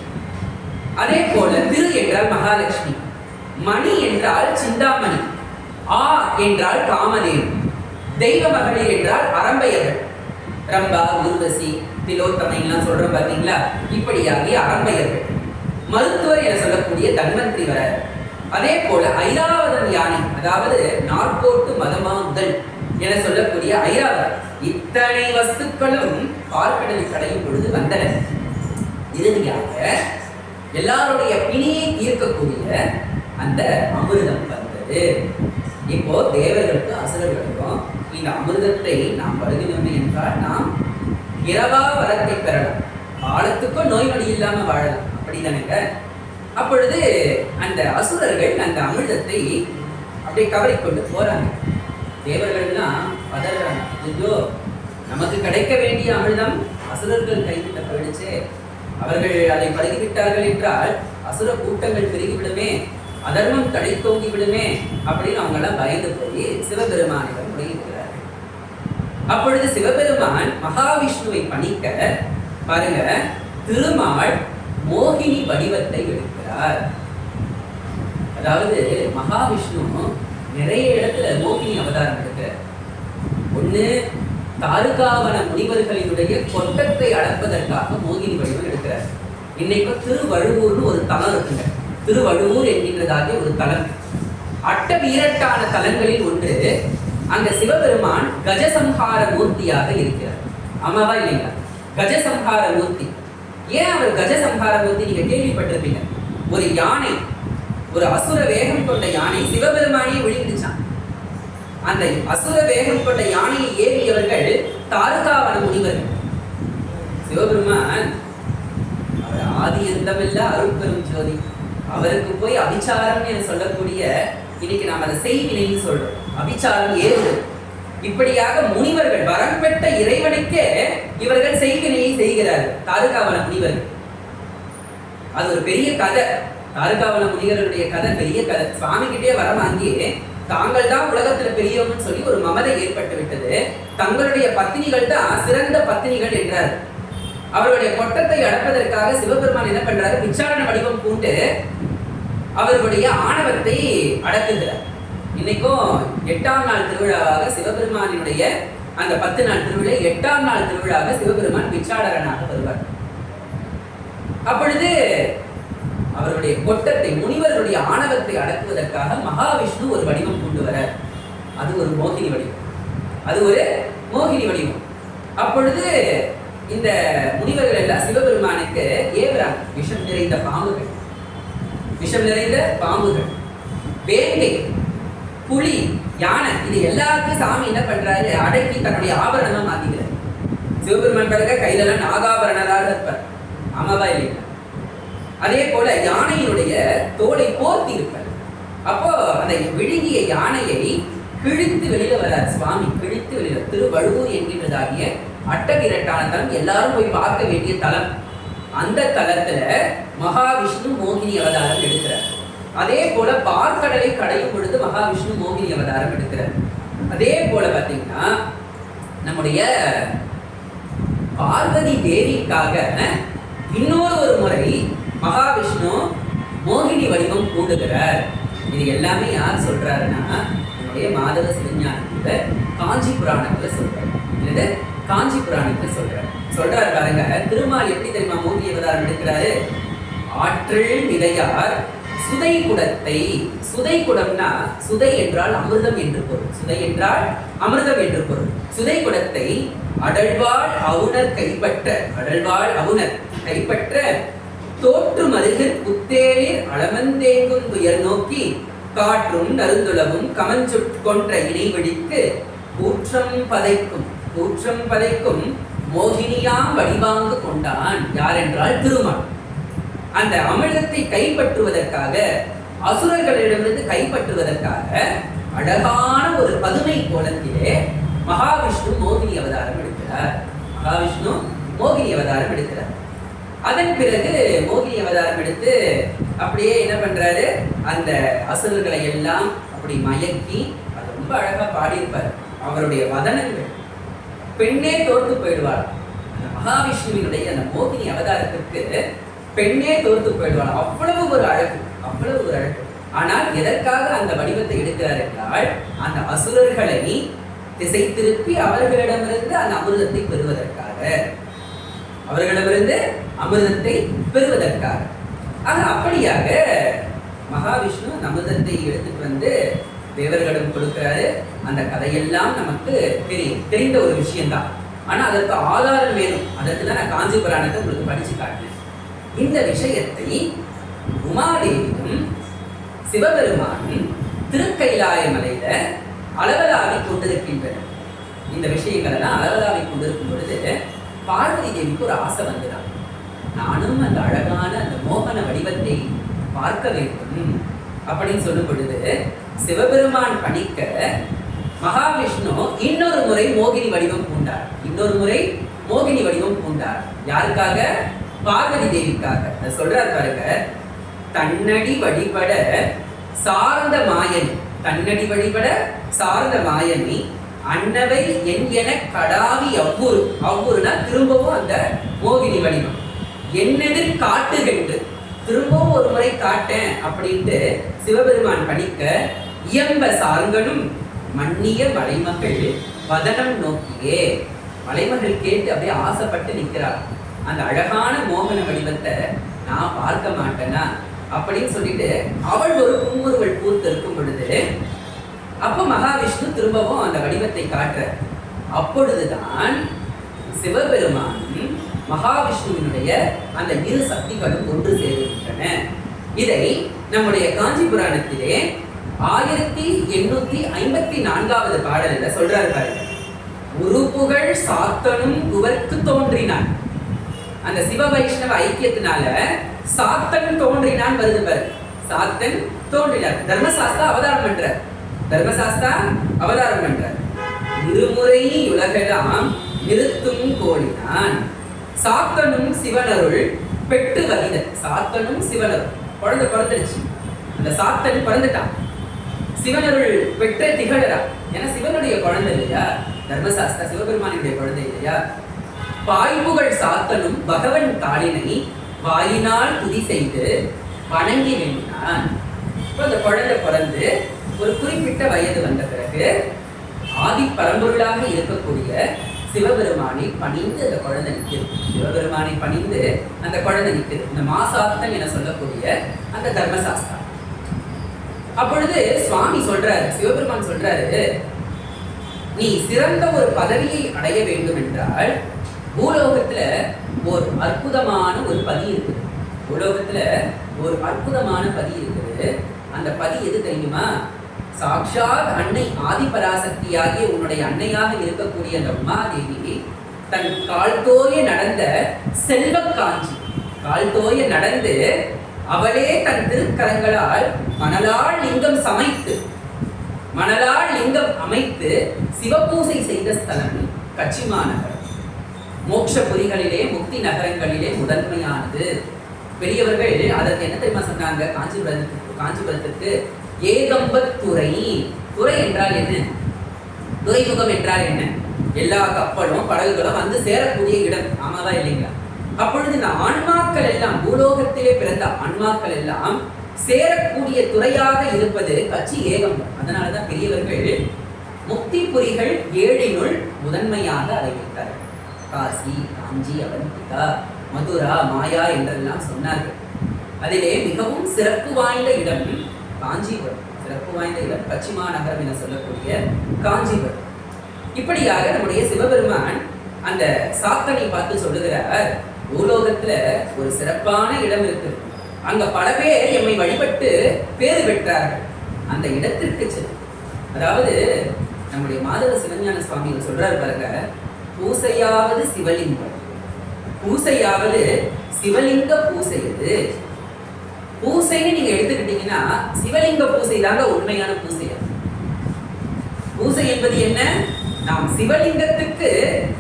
அதே போல திரு என்றால் மகாலட்சுமி, மணி என்றால் சிந்தாமணி, ஆ என்றால் காமதேவி, தெய்வ மகளிர் என்றால் அரம்பையர்கள். ரம்பா, ஊர்வசி, திலோத்தமை எல்லாம் சொல்றோம் பாத்தீங்களா? இப்படியாகிய அரம்பையர்கள். மருத்துவர் என சொல்லக்கூடிய தன்வந்திரி வர. அதே போல ஐராவதம் யானை, அதாவது நாற்கோட்டு மதமா முதல் என சொல்லக்கூடிய ஐராவதம். இத்தனை வஸ்துக்களும் பார்க்கடலை கடையும் பொழுது வந்தன. இறுதியாக எல்லாருடைய பிணியை தீர்க்கக்கூடிய அந்த அமிர்தம் வந்தது. இப்போ தேவர்களுக்கு அசுரர்களுக்கும் இந்த அமிர்தத்தை நாம் பருகினோம் என்றால் நாம் இரவா வரத்தை பெறலாம், காலத்துக்கும் நோய் நொடி இல்லாம வாழலாம். அப்படிதானுங்க. அப்பொழுது அந்த அசுரர்கள் அந்த அமிர்தத்தை அப்படியே கவரிக்கொண்டு போறாங்க. தேவர்கள்லாம் பதறாங்க, ஐயோ நமக்கு கிடைக்க வேண்டிய அமிர்தம் அசுரர்கள் கைவிட்ட போயிடுச்சு, அவர்கள் அதை பருகிவிட்டார்கள் என்றால் அசுர கூட்டங்கள் பெருகிவிடுமே, அதர்மம் தழைத்தோங்கி விடுமே அப்படின்னு அவங்க எல்லாம் பயந்து போய் சிவபெருமானிடம் முறையிடுகிறார்கள். அப்பொழுது சிவபெருமான் மகாவிஷ்ணுவை பணிக்க பாருங்க, திருமால் மோகினி வடிவத்தை எடுக்கிறார். அதாவது மகாவிஷ்ணு நிறைய இடத்துல மோகினி அவதாரம் எடுக்கிறார். ஒண்ணு தாருகாவன முனிவர்களினுடைய கொட்டத்தை அடப்பதற்காக மோகினி வடிவம் எடுக்கிறார். இன்னைக்கு திருவழுவூர்னு ஒரு தலம் இருக்குங்க. திருவழுவூர் என்கின்றதாக ஒரு தலம், அட்ட வீரட்டான தலங்களில் ஒன்று. அங்க சிவபெருமான் கஜசம்ஹார மூர்த்தியாக இருக்கிறார். ஆமாவா இல்லைங்களா? கஜசம்ஹார மூர்த்தி. ஏன் அவர் கஜசம்ஹார மூர்த்தி? நீங்க கேள்விப்பட்டிருப்பீங்க. ஒரு யானை, ஒரு அசுர வேகம் கொண்ட யானை சிவபெருமானையே விழுங்கிடுச்சான். அந்த அசுர வேகம் கொண்ட யானையை ஏறியவர்கள் தாருகாவன முனிவர்கள். சிவபெருமான் அவர் ஆதி எந்தமில்ல அருட்பெரும் ஜோதி, அவருக்கு போய் அபிச்சாரம் என சொல்லக்கூடிய, இன்னைக்கு நாம் அதை செய்வினைன்னு சொல்றோம், அபிச்சாரம் ஏறுவது. இப்படியாக முனிவர்கள், வரம் பெற்ற இறைவனுக்கே இவர்கள் செய்வினையை செய்கிறார்கள். தாருகாவன முனிவர்கள் அது ஒரு பெரிய கதை. தாருகாவன முனிவர்களுடைய கதை பெரிய கதை. சுவாமி கிட்டே வரம் வாங்கியே தாங்கள் தான் உலகத்துல பெரியவங்கன்னு சொல்லி ஒரு மமதை ஏற்பட்டு விட்டது. தங்களுடைய பத்தினிகள் தான் சிறந்த பத்தினிகள் என்றார். அவருடைய கொட்டத்தை அடப்பதற்காக சிவபெருமான் என்ன பண்றாரு? பிச்சாரண வடிவம் பூண்டு அவர்களுடைய ஆணவத்தை அடக்குகிறார். இன்னைக்கும் 8ஆம் நாள் திருவிழாவாக சிவபெருமானினுடைய அந்த 10 நாள் திருவிழா 8ஆம் நாள் திருவிழாக சிவபெருமான் பிச்சாடரனாக வருவார். அப்பொழுது அவருடைய கொட்டத்தை, முனிவர்களுடைய ஆணவத்தை அடக்குவதற்காக மகாவிஷ்ணு ஒரு வடிவம் கொண்டு வர, அது ஒரு மோகினி வடிவம், அது ஒரு மோகினி வடிவம். அப்பொழுது இந்த முனிவர்கள் எல்லாம் சிவபெருமானுக்கு ஏவுறாங்க. விஷம் நிறைந்த பாம்புகள், விஷம் நிறைந்த பாம்புகள், வேங்கை, புலி, யானை, இது எல்லாருக்கும் சாமி என்ன பண்றாரு, அடக்கி தன்னுடைய ஆபரணமா மாத்திக்கிறார். சிவபெருமான் பிறகு கையில நாகாபரணராக இருப்பார், ஆமாவா இல்லையா? அதே போல யானையினுடைய தோலை போர்த்தி இருப்பார். அப்போ அந்த விழுங்கிய யானையை கிழித்து வெளியில வரார் சுவாமி, கிழித்து வெளியில. திருவழுவூர் என்கின்றதாகிய அட்டவிரட்டான தலம், எல்லாரும் போய் பார்க்க வேண்டிய தலம். அந்த தலத்துல மகாவிஷ்ணு மோகினி அவதாரம் எடுக்கிறார். அதே போல பார்க்கடலை கடையும் பொழுது மகாவிஷ்ணு மோகினி அவதாரம் எடுக்கிறார். அதே போல பாத்தீங்கன்னா நம்முடைய பார்வதி தேவிக்காக இன்னொரு ஒரு முறை மகாவிஷ்ணு மோகினி வடிவம் கூடுகிறார். இது எல்லாமே யார் சொல்றாருன்னா நம்முடைய மாதவ சிவஞானத்துல காஞ்சி புராணத்துல சொல்றாரு. இது காஞ்சி புராணத்துல சொல்றாரு பாருங்க. திருமால் எப்படி தெரியுமா மோகினி அவதாரம் எடுக்கிறாரு? ஆற்றல் நிலையார் சுதை குடத்தை, சுதை குடம்னா சுதை என்றால் அமிர்தம் என்று பொருள், சுதை என்றால் அமிர்தம் என்று பொருள். சுதை குடத்தை அடழ்வாள் அவுணர் கைப்பற்ற, அடழ்வாள் அவுணர் கைப்பற்ற தோற்று மருகில் புத்தேளிர் அளமந்தேங்கும் துயர் நோக்கி காற்றும் நருந்துளவும் கமஞ்சுட்கொன்ற இணைவெளிக்கு கூற்றம் பதைக்கும் மோகினியாம் வடிவாங்கு கொண்டான். யார் என்றால் திருமால். அந்த அமிர்தத்தை கைப்பற்றுவதற்காக, அசுரர்களிடமிருந்து கைப்பற்றுவதற்காக அழகான ஒரு பதுமை கோலத்திலே மகாவிஷ்ணு மோகினி அவதாரம் எடுக்கிறார். மகாவிஷ்ணு மோகினி அவதாரம் எடுக்கிறார். அதன் பிறகு மோகினி அவதாரம் எடுத்து அப்படியே என்ன பண்றாரு, அந்த அசுரர்களை எல்லாம் அப்படி மயக்கி, அது ரொம்ப அழகா பாடியிருப்பார். அவருடைய வதனங்கள் பெண்ணே தோற்று போயிடுவாள். அந்த மகாவிஷ்ணுவினுடைய அந்த மோகினி அவதாரத்திற்கு பெண்ணே தோற்று போயிடுவாள். அவ்வளவு ஒரு அழகு, அவ்வளவு ஒரு அழகு. ஆனால் எதற்காக அந்த வடிவத்தை எடுக்கிறார் என்றால், அந்த அசுரர்களை திசை திருப்பி அவர்களிடமிருந்து அந்த அமிர்தத்தை பெறுவதற்காக, அவர்களிடமிருந்து அமிர்தத்தை பெறுவதற்காக. ஆக அப்படியாக மகாவிஷ்ணு அமிர்தத்தை எடுத்துட்டு வந்து தேவர்களிடம் கொடுக்கிறாரு. அந்த கதையெல்லாம் நமக்கு தெரிந்த ஒரு விஷயம்தான். ஆனா அதற்கு ஆதாரம் வேணும். அதற்கு தான் நான் காஞ்சி புராணத்தை உங்களுக்கு படிச்சு காட்டினேன். இந்த விஷயத்தை உமாதேவியும் சிவபெருமானும் திருக்கைலாய மலையில அளவலாவி கொண்டிருக்கின்றன. இந்த விஷயங்கள் எல்லாம் அளவலாவி கொண்டிருக்கும் பொழுது பார்வதி தேவிக்கு ஒரு ஆசை வந்துதான், நானும் அந்த அழகான அந்த மோகன வடிவத்தை பார்க்க வேண்டும் அப்படின்னு சொல்லும் பொழுது சிவபெருமான் பணிக்க மகாவிஷ்ணு இன்னொரு முறை மோகினி வடிவம் பூண்டார். இன்னொரு முறை மோகினி வடிவம் பூண்டார். யாருக்காக? பார்வதி தேவிக்காக. சொல்றாரு பாருங்க, தன்னடி வழிபட சார்ந்த மாயனி, தன்னடி வழிபட சார்ந்த மாயனி அன்னவை என் என கடாவி அவ்வுரு, அவ்வுருனா திரும்பவும் அந்த மோகினி வடிவம், என்னெதிர் காட்டுகின்று, திரும்பவும் ஒரு முறை காட்டேன் அப்படின்ட்டு சிவபெருமான் பணிக்க இயம்ப சார்கனும் மன்னிய மலைமகள் வதனம் நோக்கியே, மலைமகள் கேட்டு அப்படியே ஆசைப்பட்டு நிற்கிறாள். அந்த அழகான மோகன வடிவத்தை நான் பார்க்க மாட்டேனா அப்படின்னு சொல்லிட்டு அவள் ஒரு புன்முறுவல் பூத்து இருக்கும் பொழுது அப்போ மகாவிஷ்ணு திரும்பவும் அந்த வடிவத்தை காட்டுற. அப்பொழுதுதான் சிவபெருமானும் மகாவிஷ்ணுவினுடைய அந்த இரு சக்திகளும் ஒன்று சேருகின்றன. இதை நம்முடைய காஞ்சி புராணத்திலே 1854வது பாடலில் சொல்றாரு பாருங்க. உருப்புகள் சாத்தனும் குவர்க்கு தோன்றினான். அந்த சிவ வைஷ்ணவ ஐக்கியத்தினால சாத்தன் தோன்றினான் வருது பாரு. சாத்தன் தோன்றினார். தர்மசாஸ்தா அவதாரம் பண்றார். தர்மசாஸ்தா அவதாரம் பண்றார். இருமுறை உலகெல்லாம் நிறுத்தும் கோடினான். சாத்தனும் சிவனருள் பெற்று வலிதன். சாத்தனும் சிவனருள் குழந்தை பிறந்துடுச்சு. அந்த சாத்தன் பிறந்துட்டான். சிவனருள் பெற்ற திகழறா. ஏன்னா சிவனுடைய குழந்தை இல்லையா, தர்மசாஸ்தா சிவபெருமானுடைய குழந்தை இல்லையா. பாய்புகள் சாத்தனும் பகவன் தாளினை வாயினால் துதி செய்து வணங்கி வேண்டினான். இப்போ அந்த குழந்தை பிறந்து ஒரு குறிப்பிட்ட வயது வந்த பிறகு ஆதி பரம்பொருளாக இருக்கக்கூடிய சிவபெருமானை பணிந்து அந்த குழந்தை நிற்கிறது. சிவபெருமானை பணிந்து அந்த குழந்தை நிற்கிறது. இந்த மாசாத்தன் என சொல்லக்கூடிய அந்த தர்மசாஸ்திரம். அப்பொழுது சுவாமி சொல்றாரு, சிவபெருமான் சொல்றாரு, நீ சிறந்த ஒரு பதவியை அடைய வேண்டும் என்றால் பூலோகத்துல ஒரு அற்புதமான ஒரு பதி இருக்குது. பூலோகத்துல ஒரு அற்புதமான பதி இருக்குது. அந்த பதி எது தெரியுமா? சாக்ஷாத் அன்னை ஆதிபராசக்தியாகிய உன்னுடைய அன்னையாக இருக்கக்கூடிய அந்த உமாதேவி தன் கால்தோய நடந்த செல்வ காஞ்சி, கால்தோய நடந்து அவளே தன் திருக்கரங்களால் மணலால் லிங்கம் சமைத்து, மணலால் லிங்கம் அமைத்து சிவபூசை செய்த ஸ்தலம் கச்சிமாநகர். மோட்சபுரிகளிலே முக்தி நகரங்களிலே முதன்மையானது. பெரியவர்கள் அதற்கு என்ன தெரியுமா சொன்னாங்க? காஞ்சிபுரத்துக்கு ஏகம்பத்துறை. துறை என்றால் என்ன? துறைமுகம் என்றால் என்ன? எல்லா கப்பலும் படகுகளும் வந்து சேரக்கூடிய இடம். ஆமாவா இல்லைங்களா? அப்பொழுது இந்த ஆன்மாக்கள் எல்லாம், பூலோகத்திலே பிறந்த ஆன்மாக்கள் எல்லாம் சேரக்கூடிய துறையாக இருப்பது கச்சி ஏகம்பம். அதனாலதான் பெரியவர்கள் முக்தி புரிகள் 7னுள் முதன்மையாக அறிவித்தார்கள். காசி, காஞ்சி, அவந்திகா, மதுரா, மாயா என்றெல்லாம் சொன்னார்கள். அதிலே மிகவும் சிறப்பு வாய்ந்த இடம் காஞ்சிபுரம். சிறப்பு வாய்ந்த இடம் கச்சிமாநகரம் என சொல்லக்கூடிய காஞ்சிபுரம். இப்படியாக நம்முடைய சிவபெருமான் அந்த சாத்தனை பார்த்து சொல்லுகிறார், பூலோகத்துல ஒரு சிறப்பான இடம் இருக்கு, அங்க பல பேர் எம்மை வழிபட்டு பேறு பெற்றார்கள், அந்த இடத்திற்கு சென்று. அதாவது நம்முடைய மாதவ சிவஞான சுவாமிகள் சொல்றாரு பாருங்க, பூசையாவது சிவலிங்கம், பூசையாவது சிவலிங்க பூசை. எது பூசைன்னு நீங்க எடுத்துக்கிட்டீங்கன்னா சிவலிங்க பூசை தாங்க உண்மையான பூசை. பூசை என்பது என்ன? நாம் சிவலிங்கத்துக்கு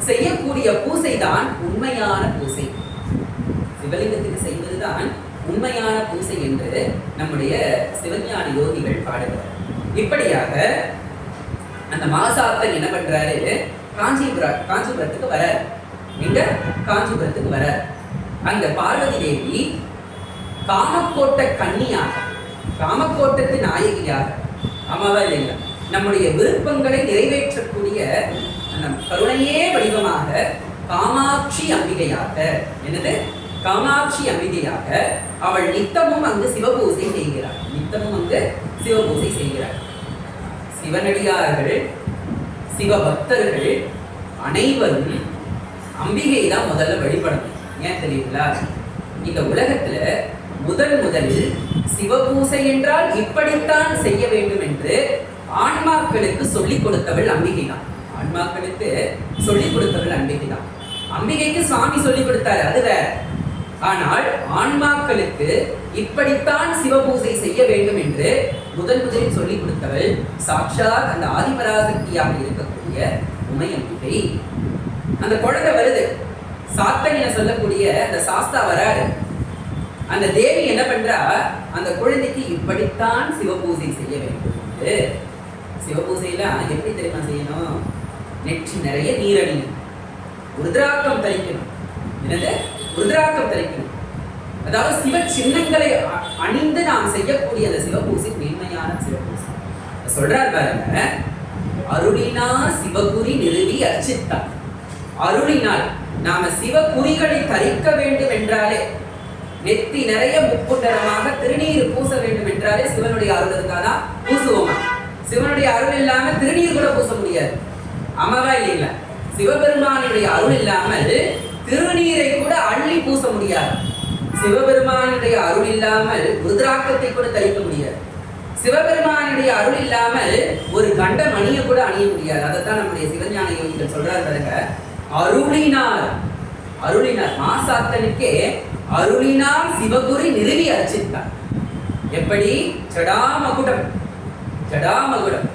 செய்யக்கூடிய பூசை தான் உண்மையான பூசை. சிவலிங்கத்துக்கு செய்வதுதான் உண்மையான பூசை என்று நம்முடைய சிவஞான யோகிகள் பாடுகிறார். இப்படியாக அந்த மாசாத்தன் என்ன பண்றாரு? காஞ்சிபுரத்துக்கு வரார். எங்க? காஞ்சிபுரத்துக்கு வரார். அங்க பார்வதி தேவி காமக்கோட்ட கன்னியாக, காமக்கோட்டத்து நாயகியாக, ஆமாவா இல்லைங்களா, நம்முடைய விருப்பங்களை நிறைவேற்றக்கூடிய அந்த கருணையே வடிவமாக காமாட்சி அம்பிகையாக, என்னது காமாட்சி அம்பிகையாக அவள் நித்தமும் அங்கு சிவபூசை செய்கிறார். நித்தமும் அங்கு சிவபூசை செய்கிறார். சிவனடியார்கள், சிவபக்தர்கள் அனைவரும் அம்பிகை தான் முதல்ல வழிபடணும். ஏன் தெரியுங்களா? இந்த உலகத்துல முதலில் சிவபூசை என்றால் இப்படித்தான் செய்ய வேண்டும் என்று ஆன்மாக்களுக்கு சொல்லிக் கொடுத்தவள் அம்பிகை தான். ஆன்மாக்களுக்கு சொல்லிக் கொடுத்தவள் அம்பிகை தான். அம்பிகைக்கு சுவாமி சொல்லிக் கொடுத்தாரு, அது வேற. ஆனால் ஆன்மாக்களுக்கு இப்படித்தான் சிவபூசை செய்ய வேண்டும் என்று முதலில் சொல்லிக் கொடுத்தவள் சாட்சாத் அந்த ஆதிபராசக்தியாக இருக்கக்கூடிய உமை அம்பிகை. அந்த குழந்தை வருது, சாத்தன் என சொல்லக்கூடிய அந்த சாஸ்தா வராரு. அந்த தேவி என்ன பண்றா? அந்த குழந்தைக்கு இப்படித்தான் சிவபூசை செய்ய வேண்டும் என்று. சிவபூசையெல்லாம் எப்படி தெரியுமா செய்யணும்? நெற்றி நிறைய நீரணியும், ருத்ராக்கம் தரிக்கணும். என்னது? ருத்ராக்கம் தரிக்கணும். அதாவது சிவ சின்னங்களை அணிந்து நாம் செய்யக்கூடிய அந்த சிவபூசை மேன்மையான சிவபூசை. சொல்றாரு பாருங்க, அருளினார் சிவகுரி நிறுவி அர்ச்சித்தான். அருளினால் நாம சிவகுரிகளை தரிக்க வேண்டும் என்றாலே, நெத்தி நிறைய முப்புண்டரமாக திருநீர் பூச வேண்டும் என்றாலே சிவனுடைய அருள் இருக்காதான் பூசுவோமா? சிவனுடைய அருள் இல்லாம திருநீர் கூட பூச முடியாது. ஆமாவா இல்லைங்களா? சிவபெருமானுடைய அருள் இல்லாமல் திருநீரை கூட அள்ளி பூச முடியாது. சிவபெருமானுடைய அருள் இல்லாமல் ருத்ராக்கத்தை கூட தரிக்க முடியாது. சிவபெருமானுடைய அருள் இல்லாமல் ஒரு கண்ட மணியை கூட அணிய முடியாது. அதைத்தான் நம்முடைய சிவஞான யோகிகள் சொல்றாரு பாருங்க, அருளினார். அருளினார் மாசாத்தனுக்கே அருளினார் சிவகுரி நிறுவி அர்ச்சித்தார். எப்படி? ஜடாமகுடம், ஜடாமகுடம்,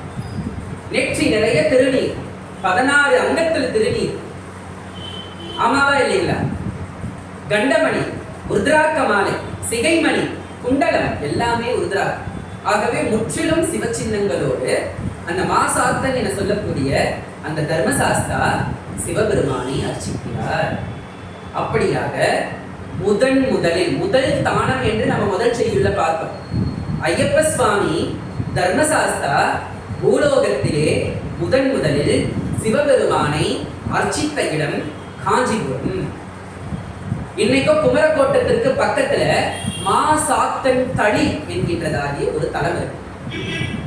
நெற்றி நிறைய திருநீர், 16 அங்கத்தில் திருநீர். ஆமாவா இல்லைங்களா? கண்டமணி, ருத்ராக்கமாலை, சிகைமணி, குண்டலம் எல்லாமே ருத்ராக்கம். ஆகவே முற்றிலும் சிவச்சின்னங்களோடு அந்த மாசாத்தன் என சொல்லக்கூடிய அந்த தர்மசாஸ்தா சிவபெருமானை அர்ச்சிக்கிறார். அப்படியாக முதல் தானம் என்று நம்ம முதல் செய்யுள்ள பார்த்தோம். ஐயப்ப சுவாமி தர்மசாஸ்தா பூலோகத்திலே முதலில் சிவபெருமானை அர்ச்சித்த இடம் காஞ்சிபுரம். இன்னைக்கு குமரக்கோட்டத்திற்கு பக்கத்துல மாசாத்தன் தளி என்கின்றதாகிய ஒரு தலம் இருக்கு.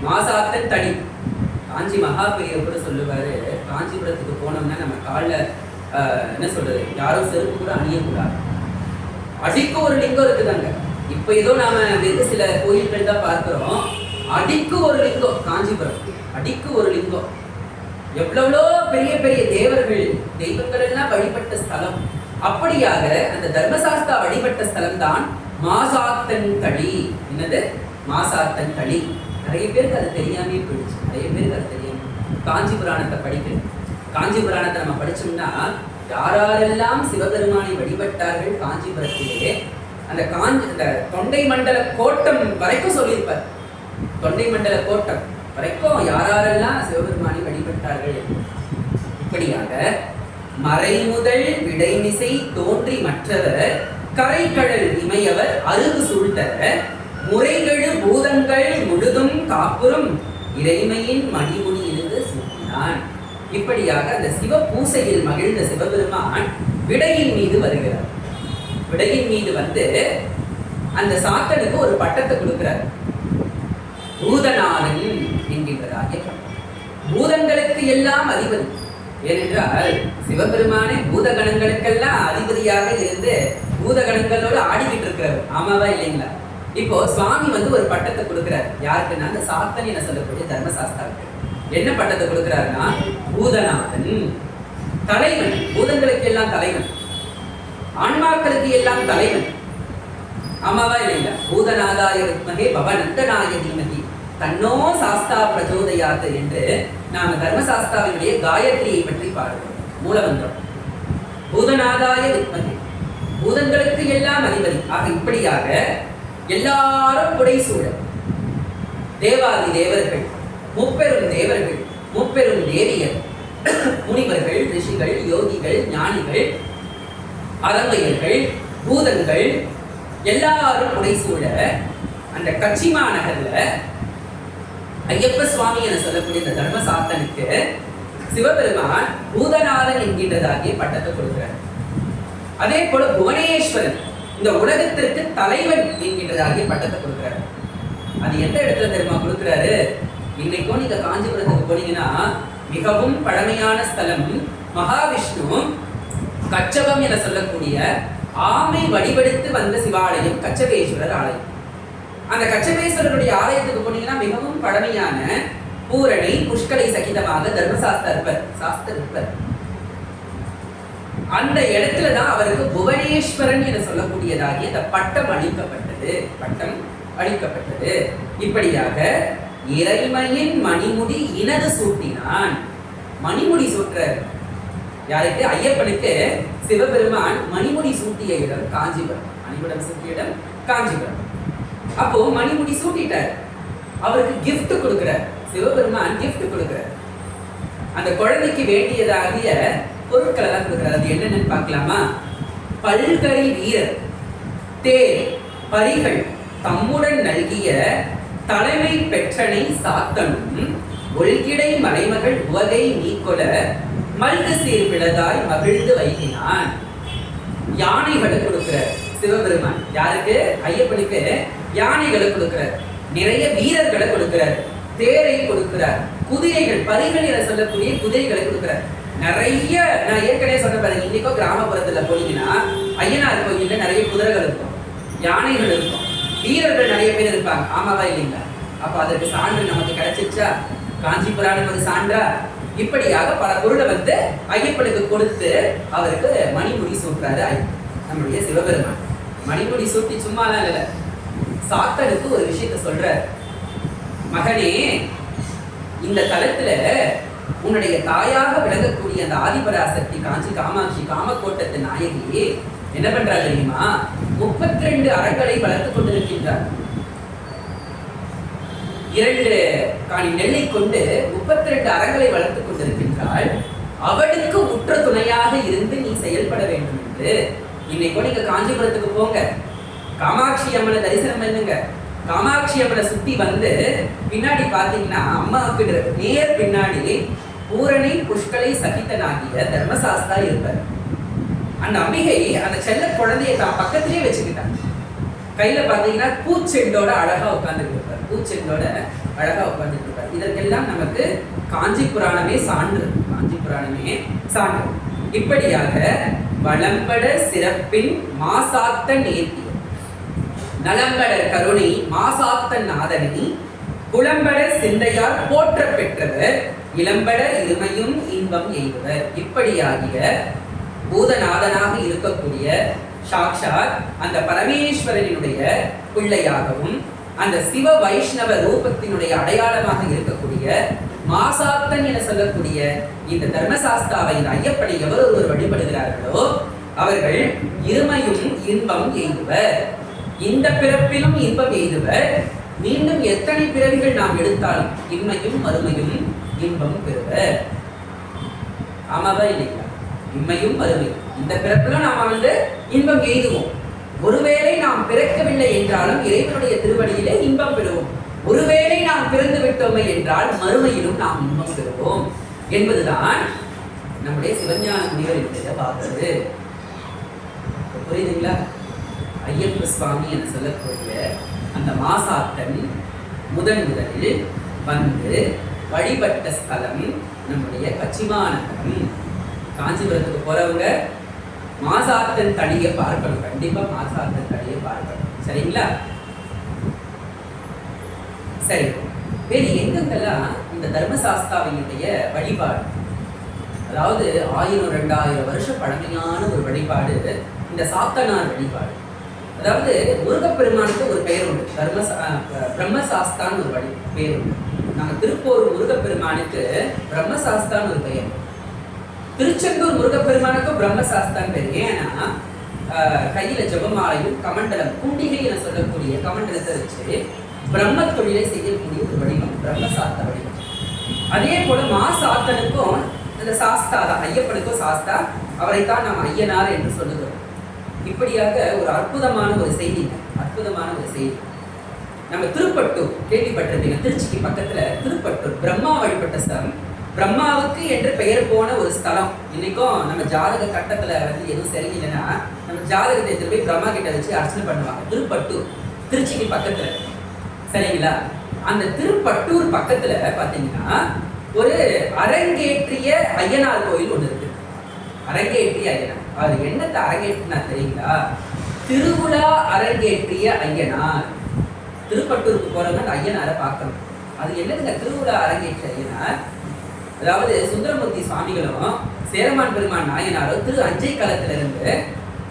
மாசாத்தன் தளி காஞ்சி மகாபெரியவர் கூட சொல்லுவாரு, காஞ்சிபுரத்துக்கு போனோம்னா நம்ம காலில் என்ன சொல்றது, யாரும் செருப்பு கூட அணியக்கூடாது. அடிக்கு ஒரு லிங்கம் இருக்குதாங்க. இப்ப ஏதோ நாம வெகு சில கோயில்கள் தான் பார்க்கிறோம். அடிக்கு ஒரு லிங்கம் காஞ்சிபுரம், அடிக்கு ஒரு லிங்கம். எவ்வளவோ பெரிய பெரிய தேவர்கள் தெய்வங்கள் எல்லாம் வழிபட்ட ஸ்தலம். அப்படியாக அந்த தர்மசாஸ்தா வழிபட்ட ஸ்தலம் தான் மாசாத்தன் தளி. என்னது? மாசாத்தன் தளி. நிறைய பேருக்கு அது தெரியாமே போயிடுச்சு. நிறைய பேருக்கு அது தெரியாம காஞ்சி புராணத்தை படிக்கணும். காஞ்சி புராணத்தை நம்ம படிச்சோம்னா யாரெல்லாம் சிவபெருமானை வழிபட்டார்கள் காஞ்சிபுரத்திலே, அந்த தொண்டை மண்டல கோட்டம் வரைக்கும் சொல்லியிருப்பார். தொண்டை மண்டல கோட்டம் வரைக்கும் யாரெல்லாம் சிவபெருமானை வழிபட்டார்கள். இப்படியாக மறைமுதல் விடைமிசை தோன்றி மற்றவர் கரைக்கடல் இமையவர் அருகு சூழ்த்தர முறைகெழு பூதங்கள் முழுதும் காப்புறும் இறைமையின் மணிமுடி இருந்து சூட்டினான். இப்படியாக அந்த சிவ பூசையில் மகிழ்ந்த சிவபெருமான் விடையின் மீது வருகிறார். விடையின் மீது வந்து அந்த சாத்தனுக்கு ஒரு பட்டத்தை கொடுக்கிறார். பூதநாதன் என்கின்றதாகிய பட்டம். பூதங்களுக்கு எல்லாம் அதிபதி. ஏனென்றால் சிவபெருமானே பூதகணங்களுக்கெல்லாம் அதிபதியாக இருந்து பூதகணங்களோடு ஆடிக்கிட்டு இருக்கிறார். ஆமாவா இல்லைங்களா? இப்போ சுவாமி வந்து ஒரு பட்டத்தை கொடுக்கிறார். யாருக்குன்னா அந்த சாத்தன் என சொல்லக்கூடிய தர்மசாஸ்தாவுக்கு. என்ன பட்டத்தை கொடுக்கிறாருன்னா பூதநாதன், தலைவன். பூதங்களுக்கு எல்லாம் தலைவன், ஆன்மாக்களுக்கு எல்லாம் தலைவன். ஆமாவா இல்லைங்களா? பூதநாதாய வித்மகே பவநந்தனாய தீமகி தன்னோ சாஸ்தா பிரச்சோதயாத் என்று நாம தர்மசாஸ்தாவினுடைய காயத்ரியை பற்றி பாடுறோம். மூலமந்திரம் பூதநாதாய வித்மகே, பூதங்களுக்கு எல்லாம் அதிபதி. ஆக இப்படியாக எல்லாரும் புடைசூழ தேவாதி தேவர்கள், முப்பெரும் தேவர்கள், முப்பெரும் தேவியர், முனிவர்கள், ரிஷிகள், யோகிகள், ஞானிகள், அரங்கையர்கள், பூதங்கள் எல்லாரும் புடைசூழ அந்த கச்சிமா நகர்ல ஐயப்ப சுவாமி என சொல்லக்கூடிய இந்த தர்மசாத்தனுக்கு சிவபெருமான் பூதநாதன் என்கின்றதாகிய பட்டத்தை கொடுக்கிறார். அதே போல புவனேஸ்வரன் இந்த உலகத்திற்கு தலைவன் என்கின்றதாகிய பட்டத்தை கொடுக்கிறார். அது எந்த இடத்துல தெரியுமா கொடுக்கிறாரு? இன்னைக்கும் நீங்க காஞ்சிபுரத்துக்கு போனீங்கன்னா மிகவும் பழமையான ஸ்தலம் மகாவிஷ்ணு கச்சபம் என சொல்லக்கூடிய ஆமை வடிவெடுத்து வந்த சிவாலயம் கச்சபேஸ்வரர் ஆலயம். அந்த கச்சபேஸ்வரருடைய ஆலயத்துக்கு போனீங்கன்னா மிகவும் பழமையான பூரணி புஷ்கலை சகிதமாக தர்மசாஸ்திரப்பர் அந்த இடத்துலதான் அவருக்கு புவனேஸ்வரன் என சொல்லக்கூடியதாகிய அந்த பட்டம் அளிக்கப்பட்டது. இப்படியாக இறைமையின் மணிமுடி இனது சூட்டினான். மணிமுடி சூட்டுறார் யாருக்கு? ஐயப்பனுக்கு சிவபெருமான் மணிமுடி சூட்டிய இடம் காஞ்சிபுரம். மணிமுடம் சூட்டிய இடம் காஞ்சிபுரம். அப்போ மணிமுடி சூட்டிட்டார். அவருக்கு கிஃப்ட் கொடுக்கிறார். சிவபெருமான் கிஃப்ட் கொடுக்கிறார். அந்த குழந்தைக்கு வேண்டியதாகிய பொருட்கள் எல்லாம் கொடுக்கிறார். அது என்னன்னு பார்க்கலாமா? பல்கரி வீரர், தேர், பரிகள் தம்முடன் நல்கிய தலைமை பெற்றனை சாத்தனும் ஒல்கிடை மலைமகள் உவகை நீக்கொல மல்கு சீர் பிளதாய் மகிழ்ந்து வைகினான். யானைகளை கொடுக்கிறார் சிவபெருமான். யாருக்கு? ஐயப்பனுக்கு யானைகளை கொடுக்கிறார். நிறைய வீரர்களை கொடுக்கிறார். தேரை கொடுக்கிறார். குதிரைகள், பரிகள் என சொல்லக்கூடிய குதிரைகளை கொடுக்கிறார். நிறைய, நான் ஏற்கனவே சொன்ன பாருங்க, இன்னைக்கோ கிராமப்புறத்துல போனீங்கன்னா ஐயனார் கோயில்ல நிறைய குதிரைகள் இருக்கும், யானைகள் இருக்கும், வீரர்கள் நிறைய பேர் இருப்பாங்க. ஆமாவா இல்லைங்களா? அப்ப அதற்கு சான்று நமக்கு கிடைச்சிச்சா? காஞ்சிபுராணம் ஒரு சான்றா? இப்படியாக பல பொருளை வந்து ஐயப்பனுக்கு கொடுத்து அவருக்கு மணிமுடி சூட்டுறாரு நம்முடைய சிவபெருமான். மணிமுடி சூட்டி சும்மாலாம் இல்லை, சாத்தனுக்கு ஒரு விஷயத்த சொல்ற. மகனே, இந்த தலத்துல உன்னுடைய தாயாக விளங்கக்கூடிய அந்த ஆதிபராசக்தி காஞ்சி காமாட்சி காமக்கோட்டத்து நாயகி என்ன பண்றா தெரியுமா? 32 அறங்களை வளர்த்து கொண்டிருக்கின்றார். 2 காணி நெல்லை கொண்டு 32 அறங்களை வளர்த்து கொண்டிருக்கின்றாள். அவளுக்கு உற்ற துணையாக இருந்து நீ செயல்பட வேண்டும் என்று இன்னைக்கு நீங்க காஞ்சிபுரத்துக்கு போங்க, காமாட்சி அம்மனை தரிசனம் பண்ணுங்க. காமாட்சி அம்மனை சுத்தி வந்து பின்னாடி பாத்தீங்கன்னா அம்மாவுக்கு நேர் பின்னாடி பூரணி புஷ்கலை சகிதனாகிய தர்மசாஸ்தா இருப்பார். அந்த அம்பிகை அந்த செல்ல குழந்தையை தான் பக்கத்திலேயே வச்சுக்கிட்டாங்க. கையில பாத்தீங்கன்னா பூச்செண்டோட அழகா உட்கார்ந்துட்டு இருப்பார். பூச்செண்டோட அழகா உட்கார்ந்துட்டு இருப்பார். இதற்கெல்லாம் நமக்கு காஞ்சி புராணமே சான்று. காஞ்சி புராணமே சான்று. இப்படியாக வளம்பட சிறப்பின் மாசாத்த நேர்த்தி நலம்பட கருணை மாசாத்த நாதனி புலம்பட சிந்தையார் போற்ற பெற்றவர் இளம்பட இருமையும் இன்பம் எய்துவர். இப்படியாகிய பூதநாதனாக இருக்கக்கூடிய சாக்ஷாத் அந்த பரமேஸ்வரனுடைய பிள்ளையாகவும் அந்த சிவ வைஷ்ணவ ரூபத்தினுடைய அடையாளமாக இருக்கக்கூடிய மாசாத்தன் என சொல்லக்கூடிய இந்த தர்மசாஸ்தாவை இந்த ஐயப்பனை எவர் ஒருவர் வழிபடுகிறார்களோ அவர்கள் இருமையும் இன்பம் எய்துவர். இந்த பிறப்பிலும் இன்பம் எய்துவர். மீண்டும் எத்தனை பிறவிகள் நாம் எடுத்தாலும் இன்மையும் மறுமையும் இன்பம் பெறுவர். ஆமாவா இல்லைங்களா? இன்மையும் மறுமையும் இந்த பிறப்பிலும் நாம இன்பம் எய்துவோம். ஒருவேளை நாம் பிறக்கவில்லை என்றாலும் இறைவனுடைய திருவடியிலே இன்பம் பெறுவோம். ஒருவேளை நாம் பிறந்து விட்டோமே என்றால் மறுமையிலும் நாம் இன்பம் பெறுவோம் என்பதுதான் நம்முடைய சிவஞான முனிவர் பார்த்தது. புரியுதுங்களா? ஐயப்ப சுவாமி என சொல்லக்கூடிய அந்த மாசாத்தன் முதலில் வந்து வழிபட்ட ஸ்தலம் நம்முடைய பச்சிமாநகரம். காஞ்சிபுரத்துக்கு போறவங்க மாசாத்தன் தடியை பார்க்கணும். கண்டிப்பா மாசாத்தன் தடியை பார்க்கணும். சரிங்களா? சரி, வேறு எங்கெங்கெல்லாம் இந்த தர்மசாஸ்தாவினுடைய வழிபாடு, அதாவது 1000-2000 வருஷம் பழமையான ஒரு வழிபாடு இந்த சாத்தனார் வழிபாடு. அதாவது முருகப்பெருமானுக்கு ஒரு பெயர் உண்டு, பிரம்மசாஸ்தான் ஒரு பெயர் உண்டு. நாங்கள் திருப்பூர் முருகப்பெருமானுக்கு பிரம்மசாஸ்தான் ஒரு பெயர், திருச்செந்தூர் முருகப்பெருமானுக்கு பிரம்மசாஸ்தான் பெயர். ஏன்னா கையில ஜபமாலையும் கமண்டலம் குண்டிகை என சொல்லக்கூடிய கமண்டலத்தை வச்சு பிரம்ம தொழிலை செய்யக்கூடிய ஒரு வடிவம் பிரம்மசாஸ்த வடிவம். அதே போல மாசாத்தனுக்கும் அந்த சாஸ்தா தான், ஐயப்பனுக்கும் சாஸ்தா, அவரைத்தான் நாம் ஐயனார் என்று சொல்லுகிறோம். இப்படியாக ஒரு அற்புதமான ஒரு செய்தி, அற்புதமான ஒரு செய்தி. நம்ம திருப்பட்டூர் கேள்விப்பட்டிருப்பீங்க, திருச்சிக்கு பக்கத்துல திருப்பட்டூர் பிரம்மா வழிபட்ட ஸ்தலம். பிரம்மாவுக்கு என்று பெயர் போன ஒரு ஸ்தலம். இன்னைக்கும் நம்ம ஜாதக கட்டத்துல எதுவும் சரியில்லைன்னா நம்ம ஜாதகத்தை எடுத்து போய் பிரம்மா கிட்ட வச்சு அர்ச்சனை பண்ணுவாங்க. திருப்பட்டூர் திருச்சிக்கு பக்கத்துல, சரிங்களா? அந்த திருப்பட்டூர் பக்கத்துல பாத்தீங்கன்னா ஒரு அரங்கேற்றிய ஐயனார் கோயில் ஒண்ணு இருக்கு. அரங்கேற்றிய ஐயனார், அது என்னத்தை அரங்கேற்றினா தெரியுங்களா? திருவிழா அரங்கேற்றிய ஐயனார். திருப்பட்டூருக்கு போறவங்க அந்த ஐயனாரை பார்க்கணும். அது என்னதுங்க திருவிழா அரங்கேற்றிய ஐயனார்? அதாவது சுந்தரமூர்த்தி சுவாமிகளும் சேரமான் பெருமான் நாயனாரோ திரு அஞ்சை களத்திலிருந்து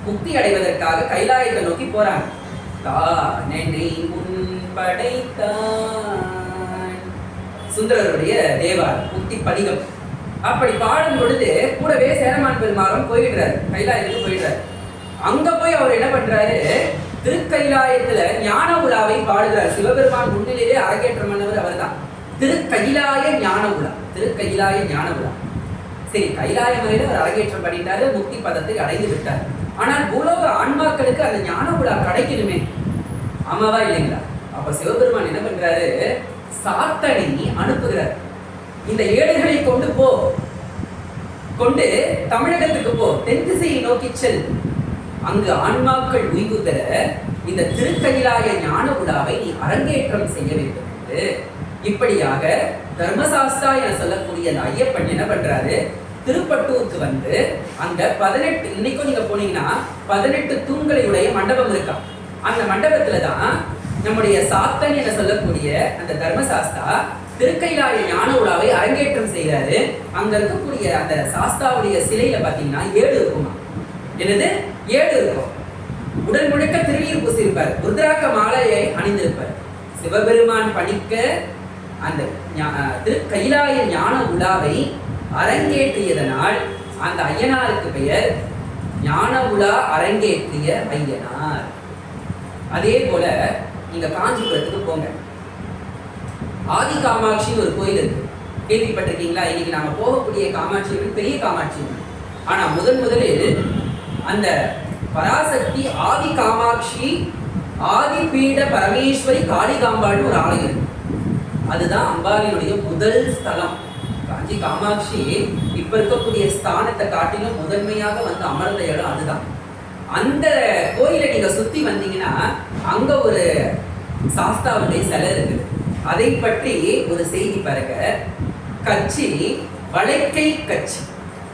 முக்தி அடைவதற்காக கைலாயத்தை நோக்கி போறாங்க. சுந்தரருடைய தேவார் முக்தி பதிகம். அப்படி பாடும் பொழுது கூடவே சேரமான் பெருமாளும் போயிடுறாரு, கைலாயத்துக்கு போயிடுறாரு. அங்க போய் அவர் என்ன பண்றாரு, திருக்கைலாயத்துல ஞான உலாவை பாடுகிறார். சிவபெருமான் முன்னிலையிலே அரங்கேற்றம் பண்ணவர் அவர் தான். திருக்கைலாய ஞான உலா, திருக்கைலாய ஞான உலா. சரி, கைலாய முறையில அவர் அரங்கேற்றம் பண்ணிட்டாரு, முக்தி பதத்தை அடைந்து விட்டார். ஆனால் பூலோக ஆன்மாக்களுக்கு அந்த ஞான உலா கிடைக்கணுமே, ஆமாவா இல்லைங்களா? அப்ப சிவபெருமான் என்ன பண்றாரு, சாத்தனை அனுப்புகிறார். இந்த ஏடுகளை கொண்டு போ, கொண்டு தமிழகத்துக்கு போ, தென் திசையை நோக்கி செல், அங்கு ஆன்மாக்கள் உய்வு பெற இந்த திருக்கைலாய ஞான உலாவை நீ அரங்கேற்றம் செய்ய வேண்டும் என்று. இப்படியாக தர்மசாஸ்தா என சொல்லக்கூடிய அந்த ஐயப்பன் என்ன பண்றாரு, திருப்பட்டூருக்கு வந்து அங்க 18, இன்னைக்கும் நீங்க போனீங்கன்னா 18 தூண்களை உடைய மண்டபம் இருக்கா. அந்த மண்டபத்துல தான் நம்முடைய சாத்தன் என சொல்லக்கூடிய அந்த தர்மசாஸ்தா திருக்கைலாய ஞான உலாவை அரங்கேற்றம் செய்கிறாரு. அங்க இருக்கக்கூடிய அந்த சாஸ்தாவுடைய சிலையில பாத்தீங்கன்னா 7 இருக்குமா. என்னது 7 இருக்கும். உடல் முழுக்க திருநீர் பூசியிருப்பார், ருத்ராக்க மாலையை அணிந்திருப்பார். சிவபெருமான் பணிக்க அந்த திருக்கைலாய ஞான உலாவை அரங்கேற்றியதனால் அந்த ஐயனாருக்கு பெயர் ஞான உலா அரங்கேற்றிய ஐயனார். அதே போல நீங்க காஞ்சிபுரத்துக்கு போங்க, ஆதி காமாட்சின்னு ஒரு கோயில் இருக்கு, கேள்விப்பட்டிருக்கீங்களா? இன்னைக்கு நாம போகக்கூடிய காமாட்சி பெரிய காமாட்சி. ஆனா முதலில் அந்த பராசக்தி ஆதி காமாட்சி ஆதிபீட பரமேஸ்வரி காளிகாம்பாள்னு ஒரு ஆலயம் இருக்கு. அதுதான் அம்பாளினுடைய முதல் ஸ்தலம். காஞ்சி காமாட்சி இப்ப இருக்கக்கூடிய ஸ்தானத்தை காட்டிலும் முதன்மையாக வந்து அமர்ந்த இடம் அதுதான். அந்த கோயிலை நீங்க சுத்தி வந்தீங்கன்னா அங்க ஒரு சாஸ்தாவுடைய சிலை இருக்குது. அதை பற்றி ஒரு செய்தி பாருங்க. கச்சி வளைக்கை கச்சி,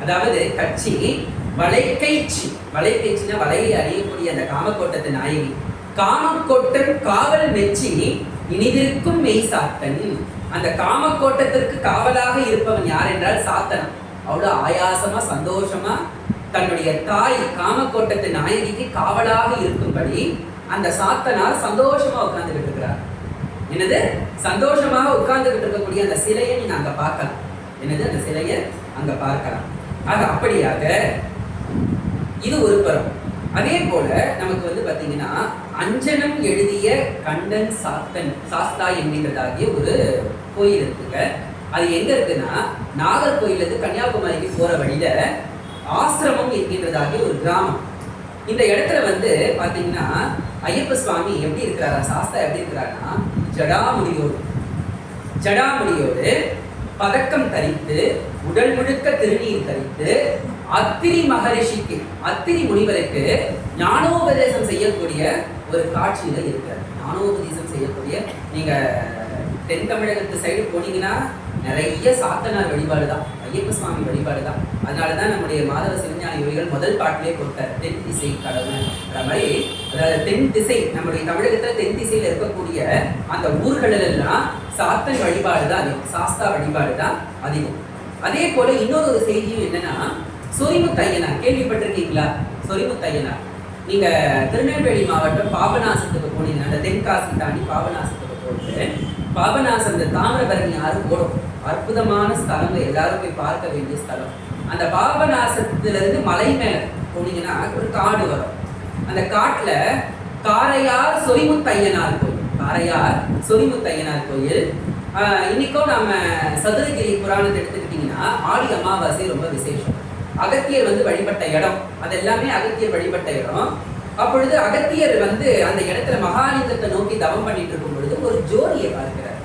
அதாவது கச்சி வளைக்கைச்சி. வளைக்கைச்சின்னா வலையை அறியக்கூடிய அந்த காமக்கோட்டத்து நாயகி. காமக்கோட்டன் காவல் மெச்சி இனிதிருக்கும் மெய் சாத்தன். அந்த காமக்கோட்டத்திற்கு காவலாக இருப்பவன் யார் என்றால் சாத்தனம். அவ்வளவு ஆயாசமா சந்தோஷமா தன்னுடைய தாய் காமக்கோட்டத்து நாயகிக்கு காவலாக இருக்கும்படி அந்த சாத்தனார் சந்தோஷமா உட்கார்ந்துகிட்டு இருக்கிறார். என்னது சந்தோஷமாக உட்கார்ந்துகிட்டு இருக்கக்கூடிய அந்த சிலையை நீங்க அங்க பார்க்கலாம். என்னது அந்த சிலையை அங்க பார்க்கலாம். ஆக அப்படியாக இது ஒரு புறம். அதே போல நமக்கு வந்து பாத்தீங்கன்னா அஞ்சனம் எழுதிய கண்டன் சாஸ்தா என்கின்றதாகிய ஒரு கோயில் இருக்குங்க. அது எங்க இருக்குன்னா நாகர்கோயிலிருந்து கன்னியாகுமரிக்கு போற வழியில ஆசிரமம் என்கின்றதாகிய ஒரு கிராமம். இந்த இடத்துல வந்து பாத்தீங்கன்னா ஐயப்ப சுவாமி எப்படி இருக்கிறாரா, சாஸ்தா எப்படி இருக்கிறாருன்னா ஜடாமுடியோடு பதக்கம் தரித்து உடல் முழுக்க திருநீர் தரித்து அத்திரி மகரிஷிக்கு, அத்திரி முனிவருக்கு ஞானோபதேசம் செய்யக்கூடிய ஒரு காட்சியில இருக்கிறார். ஞானோபதேசம் செய்யக்கூடிய, நீங்க தென் தமிழகத்து சைடு போனீங்கன்னா நிறைய சாத்தனார் வழிபாடு தான், ஐயப்ப சுவாமி வழிபாடு தான். அதனாலதான் நம்முடைய மாதவ சிவஞான யோகிகள் முதல் பாட்டிலே கொடுத்தார் தென் திசை கடவுள். அந்த மாதிரி அதாவது தென் திசை, நம்முடைய தமிழகத்துல தென் திசையில இருக்கக்கூடிய அந்த ஊர்கள் எல்லாம் சாத்தன் வழிபாடு தான் அதிகம், சாஸ்தா வழிபாடு தான் அதிகம். அதே போல இன்னொரு செய்தியும் என்னன்னா, சொரிமுத்தையனார் கேள்விப்பட்டிருக்கீங்களா? சொரிமுத்தையனார் நீங்க திருநெல்வேலி மாவட்டம் பாபநாசத்துக்கு போனீங்கன்னா, அந்த தென்காசி தாண்டி பாபநாசத்துக்கு போட்டு பாபநாசம் இந்த தாமிரபரணி ஆறு போடும். அற்புதமான ஸ்தலம், எல்லாரும் போய் பார்க்க வேண்டிய ஸ்தலம். அந்த பாபநாசத்துல இருந்து மலை மேல போனீங்கன்னா ஒரு காடு வரும். அந்த காட்டுல காரையார் சொரிமுத்தையனார் கோயில், காரையார் சொரிமுத்தையனார் கோயில். இன்னைக்கும் நம்ம சதுரகிரி புராணத்தை எடுத்துக்கிட்டீங்கன்னா ஆடி அமாவாசை ரொம்ப விசேஷம். அகத்தியர் வந்து வழிபட்ட இடம், அது எல்லாமே அகத்தியர் வழிபட்ட இடம். அப்பொழுது அகத்தியர் வந்து அந்த இடத்துல மகாலிங்கத்தை நோக்கி தவம் பண்ணிட்டு இருக்கும் பொழுது ஒரு ஜோதியை பார்க்கிறார்.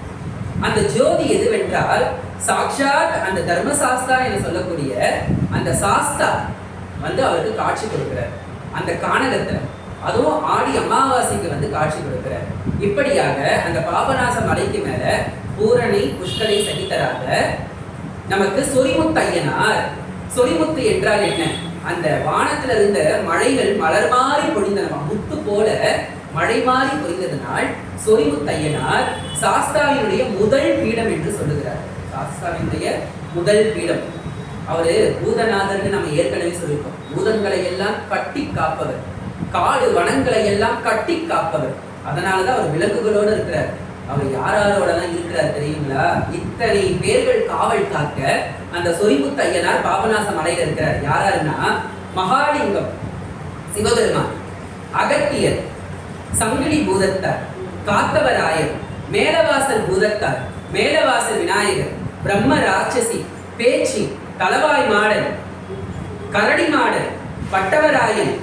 அந்த ஜோதி எதுவென்றால் சாட்சாத் அந்த தர்மசாஸ்தா என சொல்லக்கூடிய அந்த சாஸ்தா வந்து அவருக்கு காட்சி கொடுக்கிறார் அந்த கானகத்துல. அதுவும் ஆடி அமாவாசைக்கு வந்து காட்சி கொடுக்கிறார். இப்படியாக அந்த பாபநாச மலைக்கு மேல பூரணி புஷ்கலை சகிதராக நமக்கு சொரிமுத்தையனார். சொரிமுத்து என்றால் என்ன? அந்த வானத்துல இருந்த மழைகள் மலர் மாறி பொழிந்தன, முத்து போல மழை மாறி பொழிந்ததனால் சொரிமுத்தையனார் சாஸ்தாவினுடைய முதல் பீடம் என்று சொல்லுகிறார். சாஸ்தாவினுடைய முதல் பீடம். அவரு பூதநாதர்னு நம்ம ஏற்கனவே சொல்லியிருக்கோம். பூதங்களை எல்லாம் கட்டி காப்பவர், காடு வனங்களை எல்லாம் கட்டி காப்பவர். அதனாலதான் அவர் விலங்குகளோடு இருக்கிறார். அவர் யாரோட தான் இருக்கிறார் தெரியுங்களா? இத்தனை பேர்கள் காவல் காக்க அந்த சொரிமுத்தையனார் பாபநாச மலையில இருக்கிறார். யாராருன்னா மகாலிங்கம் சிவபெருமான், அகத்தியர், சங்கிலி பூதத்தார், காத்தவராயர், மேலவாசல் பூதத்தார், மேலவாசல் விநாயகர், பிரம்ம ராட்சசி, பேச்சி, தலவாய் மாடல், கரடி மாடல், பட்டவராயன்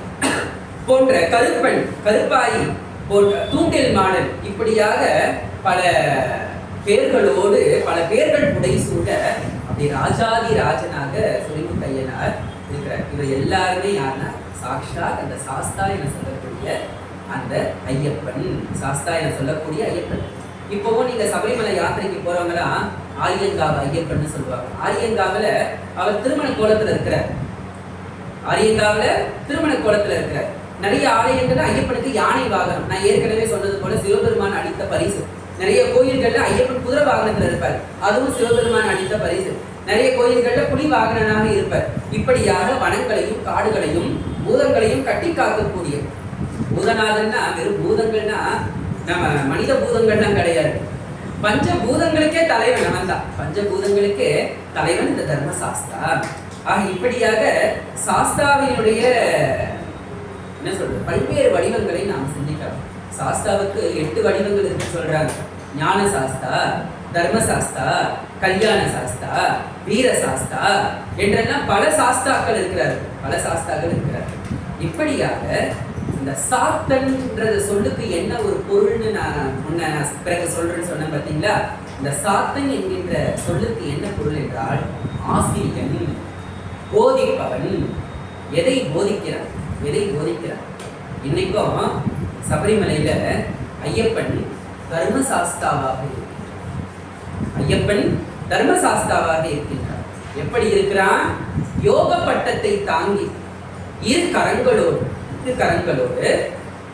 போன்ற கருப்பன், கருப்பாயி போன்ற தூண்டில் மாடல், இப்படியாக பல பேர்களோடு பல பேர்கள் புடை சூழ அப்படி ராஜாதி ராஜனாக சொரிமுத்தையனார் இருக்கிறார். இவர் எல்லாருமே யாருன்னா சாக்ஷாத் அந்த சாஸ்தா என சொல்லக்கூடிய அந்த ஐயப்பன், சாஸ்தா என சொல்லக்கூடிய ஐயப்பன். இப்போவும் நீங்க சபரிமலை யாத்திரைக்கு போறவங்கலாம் ஆரியங்காவ ஐயப்பன் சொல்லுவாங்க. ஆரியங்காவில அவர் திருமண கோலத்துல இருக்கிறார். ஆரியங்காவில திருமண கோலத்துல இருக்கிறார். நிறைய ஆலயங்கள்ல ஐயப்பனுக்கு யானை வாகனம், நான் ஏற்கனவே சொன்னது போல சிவபெருமான் அளித்த பரிசு. நிறைய கோயில்கள்ல ஐயப்பன் குதிரை வாகனத்துல இருப்பார், அதுவும் சிவபெருமான் அளித்த பரிசு. நிறைய கோயில்கள்ல புலி வாகனனாக இருப்பார். இப்படியாக வனங்களையும் காடுகளையும் பூதங்களையும் கட்டி காக்கக்கூடிய பூதநாதன்னா, வெறும் பூதங்கள்னா நம்ம மனித பூதங்கள்லாம் கிடையாது, பஞ்சபூதங்களுக்கே தலைவன் அவன் தான். பஞ்சபூதங்களுக்கே தலைவன் இந்த தர்மசாஸ்தா. ஆக இப்படியாக சாஸ்தாவினுடைய என்ன சொல்றது பல்வேறு வடிவங்களை நாம் சிந்திக்கலாம். சாஸ்தாவுக்கு 8 வடிவங்கள் இருக்குன்னு சொல்றாங்க. ஞான சாஸ்தா, தர்மசாஸ்தா, கல்யாண சாஸ்தா, வீர சாஸ்தா என்றெல்லாம் பல சாஸ்தாக்கள் இருக்கிறார்கள். இப்படியாக இந்த இந்த சாத்தன்ன்ற சொல்லுக்கு என்ன ஒரு பொருள்னு நான் முன்ன பிறகு சொல்றேன்னு சொன்னேன் பார்த்தீங்களா. இந்த சாத்தன் என்கின்ற சொல்லுக்கு என்ன பொருள் என்றால் ஆசிரியன், போதிப்பவன். எதை போதிக்கிறான்? எதை போதிக்கிறான்? இன்னைக்கும் சபரிமலையில ஐயப்பன் தர்மசாஸ்தாவாக இருக்கிறார். ஐயப்பன் தர்மசாஸ்தாவாக இருக்கின்றார். எப்படி இருக்கிறான்? யோக பட்டத்தை தாங்கி இரு கரங்களோடு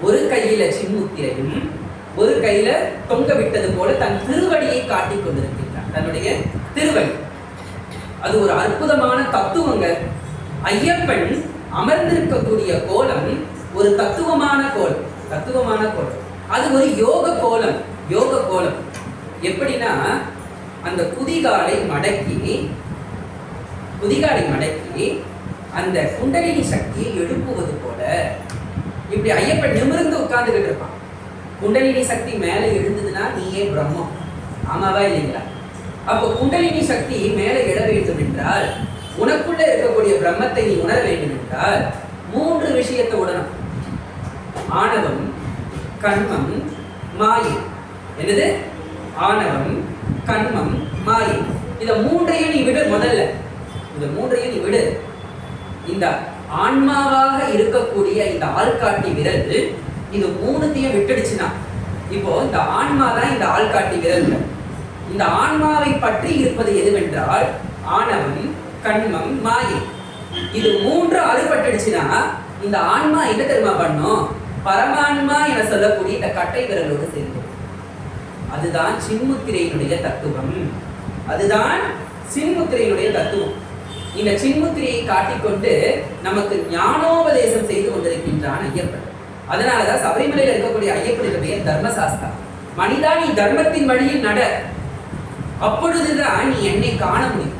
ஒரு கையில சின்முத்திரையும் ஒரு கையில தொங்க விட்டது போல தன் திருவடியை காட்டிக் கொண்டிருக்கின்றார். தன்னுடைய திருவடி அது ஒரு அற்புதமான தத்துவங்க. ஐயப்பன் அமர்ந்திருக்கக்கூடிய கோலம் ஒரு தத்துவமான கோலம். அது ஒரு யோக கோலம். எப்படின்னா அந்த குதிகாலை மடக்கி அந்த குண்டலினி சக்தியை எழுப்புவது போல இப்படி ஐயப்பன் நிமிர்ந்து உட்கார்ந்துகிட்டு இருப்பான். குண்டலினி சக்தி மேலே எழுந்ததுன்னா நீயே பிரம்மம். ஆமாவா இல்லைங்களா? அப்போ குண்டலினி சக்தி மேலே எழ வேண்டும் என்றால், உனக்குள்ள இருக்கக்கூடிய பிரம்மத்தை நீ உணர வேண்டும் என்றால் 3 விஷயத்தை உணரணும். ஆணவம், கண்மம், மாயை. என்னது? ஆணவம், கண்மம், மாயை. இத 3ஐயும் நீ விடு. முதல்ல இந்த 3ஐயும் நீ விடு. இந்த ஆன்மாவாக இருக்கக்கூடிய இந்த ஆள்காட்டி விரல் இது 3த்தையும் விட்டுடுச்சுன்னா, இப்போ இந்த ஆன்மா தான் இந்த ஆள்காட்டி விரல். இந்த ஆன்மாவை பற்றி இருப்பது எதுவென்றால் ஆணவம், கண்மம், மாயை. இது 3 அறுபட்டுடுச்சுன்னா இந்த ஆன்மா என்ன தெரியுமா பண்ணும்? பரமான்மா என சொல்லக்கூடிய இந்த கட்டை விரலோடு சேர்ந்து. அதுதான் சின்முத்திரையினுடைய தத்துவம். இந்த சின்முத்திரையை காட்டிக்கொண்டு நமக்கு ஞானோபதேசம் செய்து கொண்டிருக்கின்றான் ஐயப்பன். அதனாலதான் சபரிமலையில் இருக்கக்கூடிய ஐயப்பனுக்கு பெயர் தர்மசாஸ்தா. மனிதா, நீ தர்மத்தின் வழியில் நட, அப்பொழுதுதான் நீ என்னை காண முடியும்.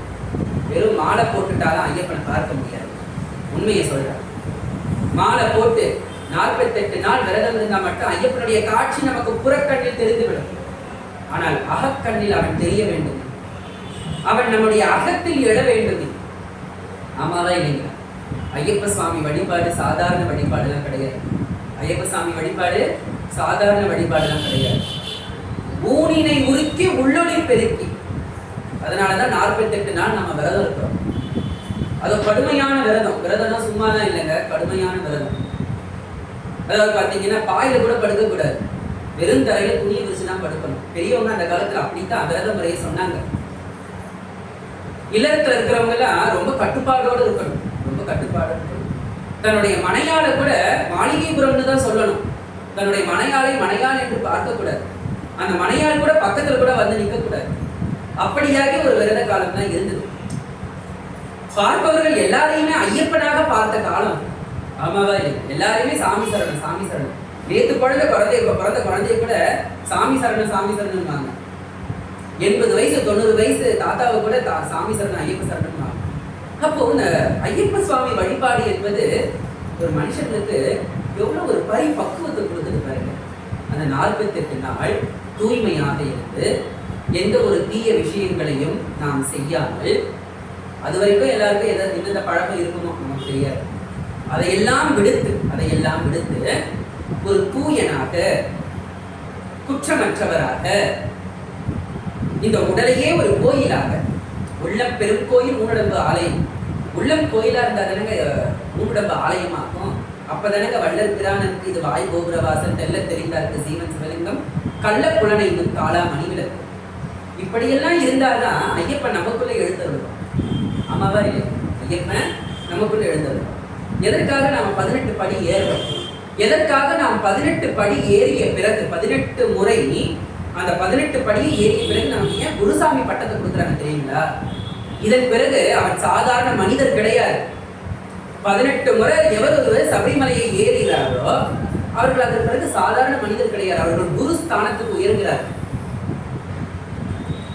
வெறும் மாலை போட்டுட்டாலும் ஐயப்பனை பார்க்க முடியாது. உண்மையை சொல்ற. மாலை போட்டு 48 நாள் விரதம் இருந்தா மட்டும் ஐயப்பனுடைய காட்சி நமக்கு புறக்கண்ணில் தெரிந்துவிடும். ஆனால் அகக்கண்ணில் அவன் தெரிய வேண்டும். அவன் நம்முடைய அகத்தில் எழ வேண்டும். ஆமாவா இல்லைங்களா? ஐயப்ப சுவாமி வழிபாடு சாதாரண வழிபாடுலாம் கிடையாது. ஊனினை உருக்கி உள்ளொளி பெருக்கி. அதனாலதான் 48 நாள் நம்ம விரதம் இருக்கிறோம். அது கடுமையான விரதம்னா சும்மா தான் இல்லைங்க, கடுமையான விரதம். அதாவது பார்த்தீங்கன்னா பாயில கூட படுக்க கூடாது, வெறும் தரையில துணியை விரிச்சுதான் படுக்கணும். பெரியவங்க அந்த காலத்துல அப்படித்தான் விரத முறையை சொன்னாங்க. இல்லறத்துல இருக்கிறவங்க எல்லாம் ரொம்ப கட்டுப்பாடோடு இருக்கணும். தன்னுடைய மனையாளை கூட மாளிகைபுரம்னு தான் சொல்லணும். தன்னுடைய மனையாள் என்று பார்க்க கூடாது. அந்த மனையாள் கூட பக்கத்துல கூட வந்து நிற்க கூடாது. அப்படியாக ஒரு விரத காலம் தான் இருந்தது. பார்ப்பவர்கள் எல்லாரையுமே ஐயப்பனாக பார்த்த காலம். ஆமாவா இல்லை? எல்லாரையுமே சாமி சரணம். நேற்று பிறந்த குழந்தைய கூட சாமி சரணம் வாங்க. 80 வயசு 90 வயசு தாத்தாவை கூட சாமி சரணம், ஐயப்ப சரணம் வாங்க. அப்போ இந்த ஐயப்ப சுவாமி வழிபாடு என்பது ஒரு மனுஷனுக்கு எவ்வளவு ஒரு பரிபக்குவத்தை கொடுத்துட்டு பாருங்க. அந்த 48 நாள் தூய்மையாக இருந்து எந்த ஒரு தீய விஷயங்களையும் நாம் செய்யாமல், அது வரைக்கும் எல்லாருக்கும் எந்தெந்த பழக்கம் இருக்குமோ நமக்கு தெரியாது. அதையெல்லாம் விடுத்து ஒரு தூயனாக, குற்றமற்றவராக, இந்த உடலையே ஒரு கோயிலாக, உள்ளம் பெருங்கோயில் ஊனடம்பு ஆலயம். உள்ளம் கோயிலா இருந்தா தானங்க ஊனடம்பு ஆலயமாகும். அப்பதானங்க வள்ளல் பிரானுக்கு இது வாய் கோபுரவாசல் தெல்ல தெரிந்தாருக்கு சீவன் சிவலிங்கம் கள்ள புலனைந்தும் காலா மணிவிளக்கு. இப்படியெல்லாம் இருந்தாதான் ஐயப்பன் நமக்குள்ள எழுந்தருள்வான். ஆமாவா இல்லை? ஐயப்பன் நமக்குள்ள எழுந்தருள்வான். எதற்காக நாம் 18 படி ஏறுவோம்? எதற்காக நாம் 18 படி ஏறிய பிறகு 18 முறை அந்த 18 படியை ஏறிய பிறகு நமக்கு ஏன் குருசாமி பட்டத்தை கொடுக்குறாங்க தெரியுங்களா? இதன் பிறகு அவன் சாதாரண மனிதர் கிடையாது. 18 முறை எவர் ஒருவர் சபரிமலையை ஏறுகிறாரோ அவர்கள் அதன் பிறகு சாதாரண மனிதர் கிடையாது. அவர்கள் குரு ஸ்தானத்துக்கு உயர்கிறார்.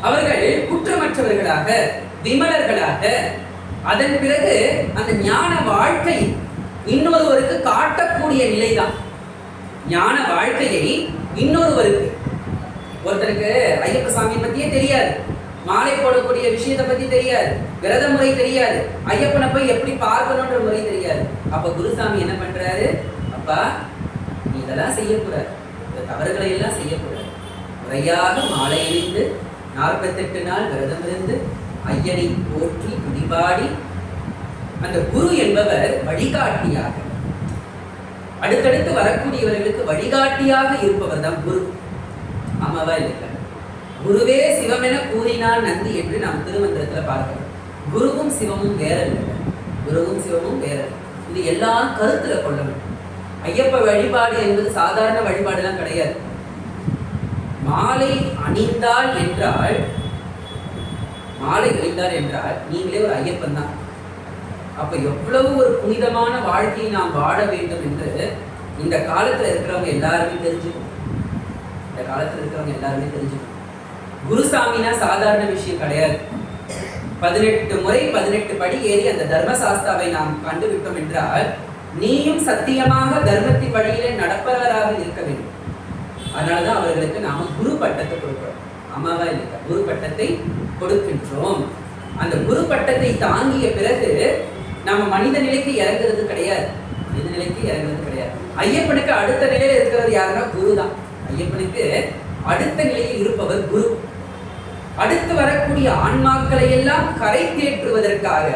அவர்கள் குற்றமற்றவர்களாக, விமலர்களாக, அதன் பிறகு அந்த ஞான வாழ்க்கை இன்னொருவருக்கு காட்டக்கூடிய நிலைதான். ஞான வாழ்க்கையை இன்னொருவருக்கு, ஒருத்தருக்கு ஐயப்ப சாமியை பத்தியே தெரியாது, மாலை போடக்கூடிய விஷயத்தை பத்தி தெரியாது, விரத முறை தெரியாது, ஐயப்பனை போய் எப்படி பார்க்கணுன்ற முறை தெரியாது. அப்ப குருசாமி என்ன பண்றாரு? அப்பா இதெல்லாம் செய்யக்கூடாது. இந்த தவறுகளை எல்லாம் செய்யக்கூடாது. முறையாக மாலை அணிந்து 48 நாள் விரதம் இருந்து ஐயனை போற்றி துதிபாடி அந்த குரு என்பவர் வழிகாட்டியாக, அடுத்தடுத்து வரக்கூடியவர்களுக்கு வழிகாட்டியாக இருப்பவர் தான் குரு. ஆமாவா இல்லை? குருவே சிவமென கூறினான் நந்தி என்று நாம் திருமந்திரத்துல பார்க்கிறோம். குருவும் சிவமும் வேற இல்லை. குருவும் சிவமும் வேற. இது எல்லாம் கருத்துல கொள்ளணும். ஐயப்ப வழிபாடு என்பது சாதாரண வழிபாடுலாம் கிடையாது. மாலை அணிந்தால் என்றால் நீங்களே ஒரு ஐயப்பன் தான். அப்ப எவ்வளவு ஒரு புனிதமான வாழ்க்கையை நாம் வாழ வேண்டும் என்று இந்த காலத்துல இருக்கிறவங்க எல்லாருமே தெரிஞ்சுக்கணும். குருசாமினா சாதாரண விஷயம் கிடையாது. 18 முறை 18 படி ஏறி அந்த தர்மசாஸ்தாவை நாம் கண்டுவிட்டோம் என்றால் நீயும் சத்தியமாக தர்மத்தின் வழியிலே நடப்பவராக இருக்க வேண்டும். அதனாலதான் அவர்களுக்கு நாம குரு பட்டத்தை கொடுக்கிறோம். ஆமாவா இல்லையா? குரு பட்டத்தை கொடுக்கின்றோம். அந்த குரு பட்டத்தை தாங்கிய பிறகு நாம மனித நிலைக்கு இறங்குறது கிடையாது. ஐயப்பனுக்கு அடுத்த நிலையில இருக்கிறது யாருன்னா குரு தான். ஐயப்பனுக்கு அடுத்த நிலையில் இருப்பவர் குரு. அடுத்து வரக்கூடிய ஆன்மாக்களை எல்லாம் கரை தேற்றுவதற்காக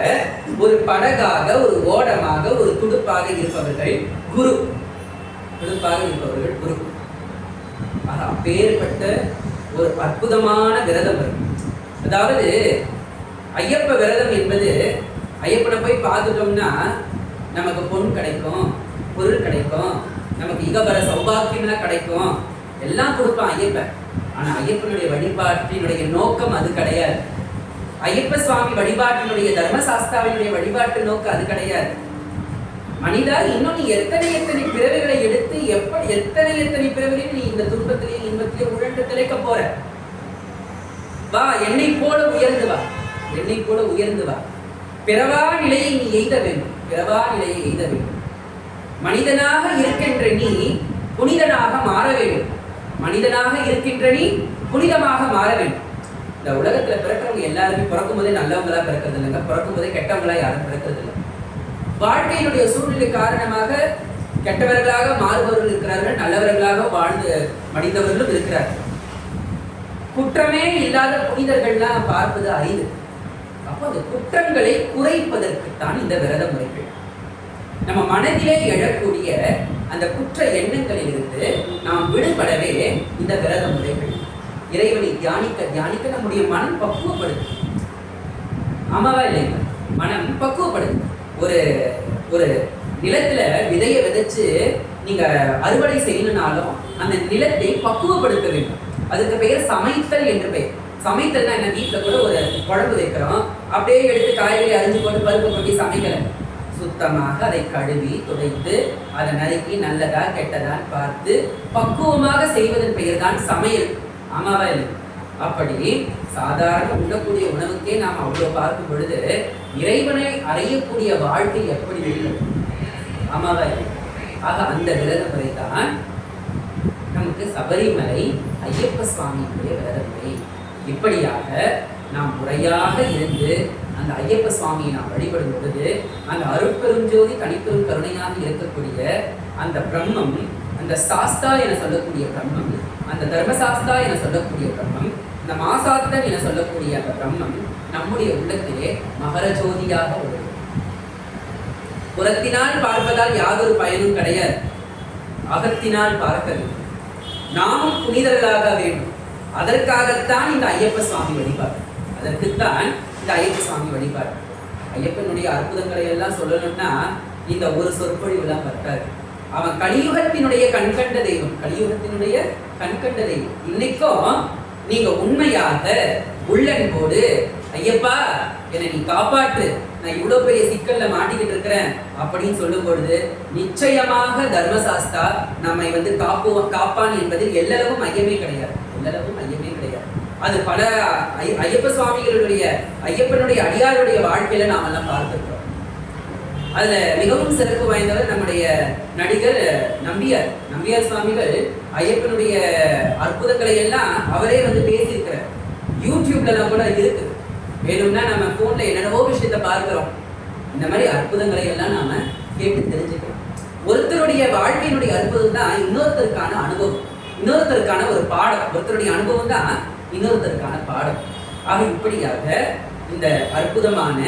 ஒரு படகாக, ஒரு ஓடமாக, ஒரு துடுப்பாக இருப்பவர்கள் குரு. அப்பேற்பட்ட ஒரு அற்புதமான விரதம். அதாவது ஐயப்ப விரதம் என்பது, ஐயப்பனை போய் பார்த்துட்டோம்னா நமக்கு பொன் கிடைக்கும், பொருள் கிடைக்கும், நமக்கு இகபர சௌபாக்கியம்லாம் கிடைக்கும், எல்லாம் கொடுப்பான் ஐயப்பன். ஆனா ஐயப்பனுடைய வழிபாட்டினுடைய நோக்கம் அது கிடையாது. ஐயப்ப சுவாமி வழிபாட்டினுடைய, தர்மசாஸ்தாவினுடைய வழிபாட்டு நோக்கம் அது கிடையாது. மனிதா, இன்னும் நீ எத்தனை பிறவிகளை எடுத்து எத்தனை பிறவிகளை நீ இந்த துன்பத்திலே இன்பத்திலே உழன்று திளைக்க போற. வா, என்னை போல உயர்ந்து வா. பிறவா நிலையை நீ எய்த வேண்டும். மனிதனாக இருக்கின்ற நீ புனிதனாக மாற வேண்டும். புனிதமாக மாற வேண்டும். இந்த உலகத்துல பிறக்கிறவங்க எல்லாருமே பிறக்கும் போதே நல்லவங்களா பிறக்கிறது இல்லைங்க. பிறக்கும் போதே கெட்டவங்களா யாரும் பிறக்கிறது இல்லை. வாழ்க்கையினுடைய சூழ்நிலை காரணமாக கெட்டவர்களாக மாறுபவர்கள் இருக்கிறார்கள், நல்லவர்களாக வாழ்ந்து மடிந்தவர்களும் இருக்கிறார்கள். குற்றமே இல்லாத புனிதர்கள்லாம் பார்ப்பது அரிது. அப்போ அந்த குற்றங்களை குறைப்பதற்குத்தான் இந்த விரத முறைகள். நம்ம மனதிலே எழக்கூடிய அந்த குற்ற எண்ணங்களில் இருந்து நாம் விடுபடவே இந்த விரத முறைகள். இறைவனை தியானிக்க நம்முடைய மனம் பக்குவப்படுது. ஆமாவா இல்லைங்க? மனம் பக்குவப்படுது. ஒரு நிலத்துல விதையை விதைச்சு நீங்க அறுவடை செய்யணும்னாலும் அந்த நிலத்தை பக்குவப்படுத்த வேண்டும். அதுக்கு பெயர் சமைத்தல் என்று பெயர். சமைத்தல்னா என்ன? வீட்டுல கூட ஒரு குழம்பு வைக்கிறோம், அப்படியே எடுத்து காய்கறி அரிஞ்சு போட்டு பருப்பு கொட்டி சமைக்கல. சுத்தமாக அதை கழுவி துடைத்து அதை நறுக்கி நல்லதா கெட்டதான் பார்த்து பக்குவமாக செய்வதன் பெயர் தான் சமையல். ஆமாவா இல்லை? அப்படி சாதாரண உண்ணக்கூடிய உணவுக்கே நாம் அவ்வளோ பார்க்கும் பொழுது இறைவனை அறையக்கூடிய வாழ்க்கை எப்படி இருக்கிறது? ஆமாவா இல்லை? ஆக அந்த விரத முறை தான் நமக்கு சபரிமலை ஐயப்ப சுவாமியுடைய விரத முறை. இப்படியாக நாம் முறையாக இருந்து அந்த ஐயப்ப சுவாமியை நாம் வழிபடும் பொழுது அந்த அருட்பெருஞ்சோதி தனிப்பெரும் கருணையாக இருக்கக்கூடிய அந்த பிரம்மம், அந்த சாஸ்தா என சொல்லக்கூடிய பிரம்மம், அந்த தர்மசாஸ்தா என சொல்லக்கூடிய பிரம்மம், இந்த மாசாத்தன் என சொல்லக்கூடிய அந்த பிரம்மம் நம்முடைய உள்ளத்திலே மகரஜோதியாக உள்ளது. புறத்தினால் பார்ப்பதால் யாதொரு பயனும் கிடையாது. அகத்தினால் பார்க்க வேண்டும். நாமும் புனிதர்களாக வேண்டும். அதற்காகத்தான் இந்த ஐயப்ப சுவாமி வழிபாடு. அதற்குத்தான் இந்த ஐயப்ப சுவாமி வழிபாடு. ஐயப்பனுடைய அற்புதங்களை எல்லாம் சொல்லணும்னா இந்த ஒரு சொற்பொழிவுலாம் பற்றாது. அவன் கலியுகத்தினுடைய கண்கண்ட தெய்வம். இன்னைக்கும் நீங்க உண்மையாக உள்ளன்போடு ஐயப்பா என்னை நீ காப்பாற்று, நான் இவ்வளவு பெரிய சிக்கல்ல மாட்டிக்கிட்டு இருக்கிறேன் அப்படின்னு சொல்லும் பொழுது நிச்சயமாக தர்மசாஸ்தா நம்மை காப்பான் என்பதில் எல்லளவும் ஐயமே கிடையாது. அது பல ஐயப்ப சுவாமிகளுடைய ஐயப்பனுடைய அடியாருடைய வாழ்க்கையில நாம எல்லாம் பார்த்திருக்கிறோம். அதுல மிகவும் சிறப்பு வாய்ந்தவர் நம்முடைய நடிகர் நம்பியார் சுவாமிகள். ஐயப்பனுடைய அற்புதங்களை எல்லாம் அவரே பேசியிருக்கிறார். யூடியூப்ல கூட இருக்கு. வேணும்னா நம்ம போன்ல என்னென்னவோ விஷயத்த பார்க்கிறோம். இந்த மாதிரி அற்புதங்களை எல்லாம் நாம கேட்டு தெரிஞ்சுக்கிறோம். ஒருத்தர் ஒருத்தருடைய வாழ்க்கையினுடைய அற்புதம் தான் இன்னொருத்தருக்கான அனுபவம், இன்னொருத்தருக்கான ஒரு பாடம். ஒருத்தருடைய அனுபவம் தான் இன்னொருத்தருக்கான பாடம். ஆக இப்படியாக இந்த அற்புதமான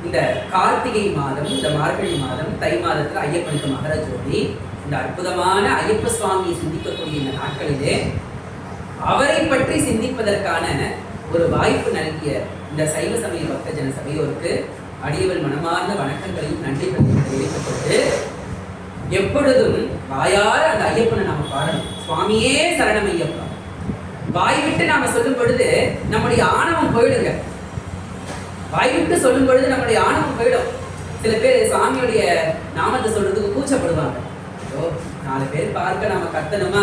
இந்த கார்த்திகை மாதம், இந்த மார்கழி மாதம், தை மாதத்தில் ஐயப்பனுக்கு மகர ஜோதி, இந்த அற்புதமான ஐயப்ப சுவாமியை சிந்திக்கக்கூடிய இந்த நாட்களிலே அவரை பற்றி சிந்திப்பதற்கான ஒரு வாய்ப்பு நல்கிய இந்த சைவ சமய பக்த ஜன சபையோருக்கு அடியவள் மனமார்ந்த வணக்கங்களையும் நன்றிகளையும் தெரிவிக்கப்பட்டு, எப்பொழுதும் வாயார அந்த ஐயப்பனை நாம பாடணும். சுவாமியே சரணம் ஐயப்பா. வாய் விட்டு நாம சொல்லும் பொழுது நம்முடைய ஆணவம் போயிடுங்க. வாய் விட்டு சொல்லும் பொழுது நம்முடைய ஆணவம் போயிடும். சில பேர் சுவாமியுடைய நாமத்தை சொல்றதுக்கு கூச்சப்படுவாங்க. ஓ, 4 பேர் பார்க்க நாம கத்தணுமா?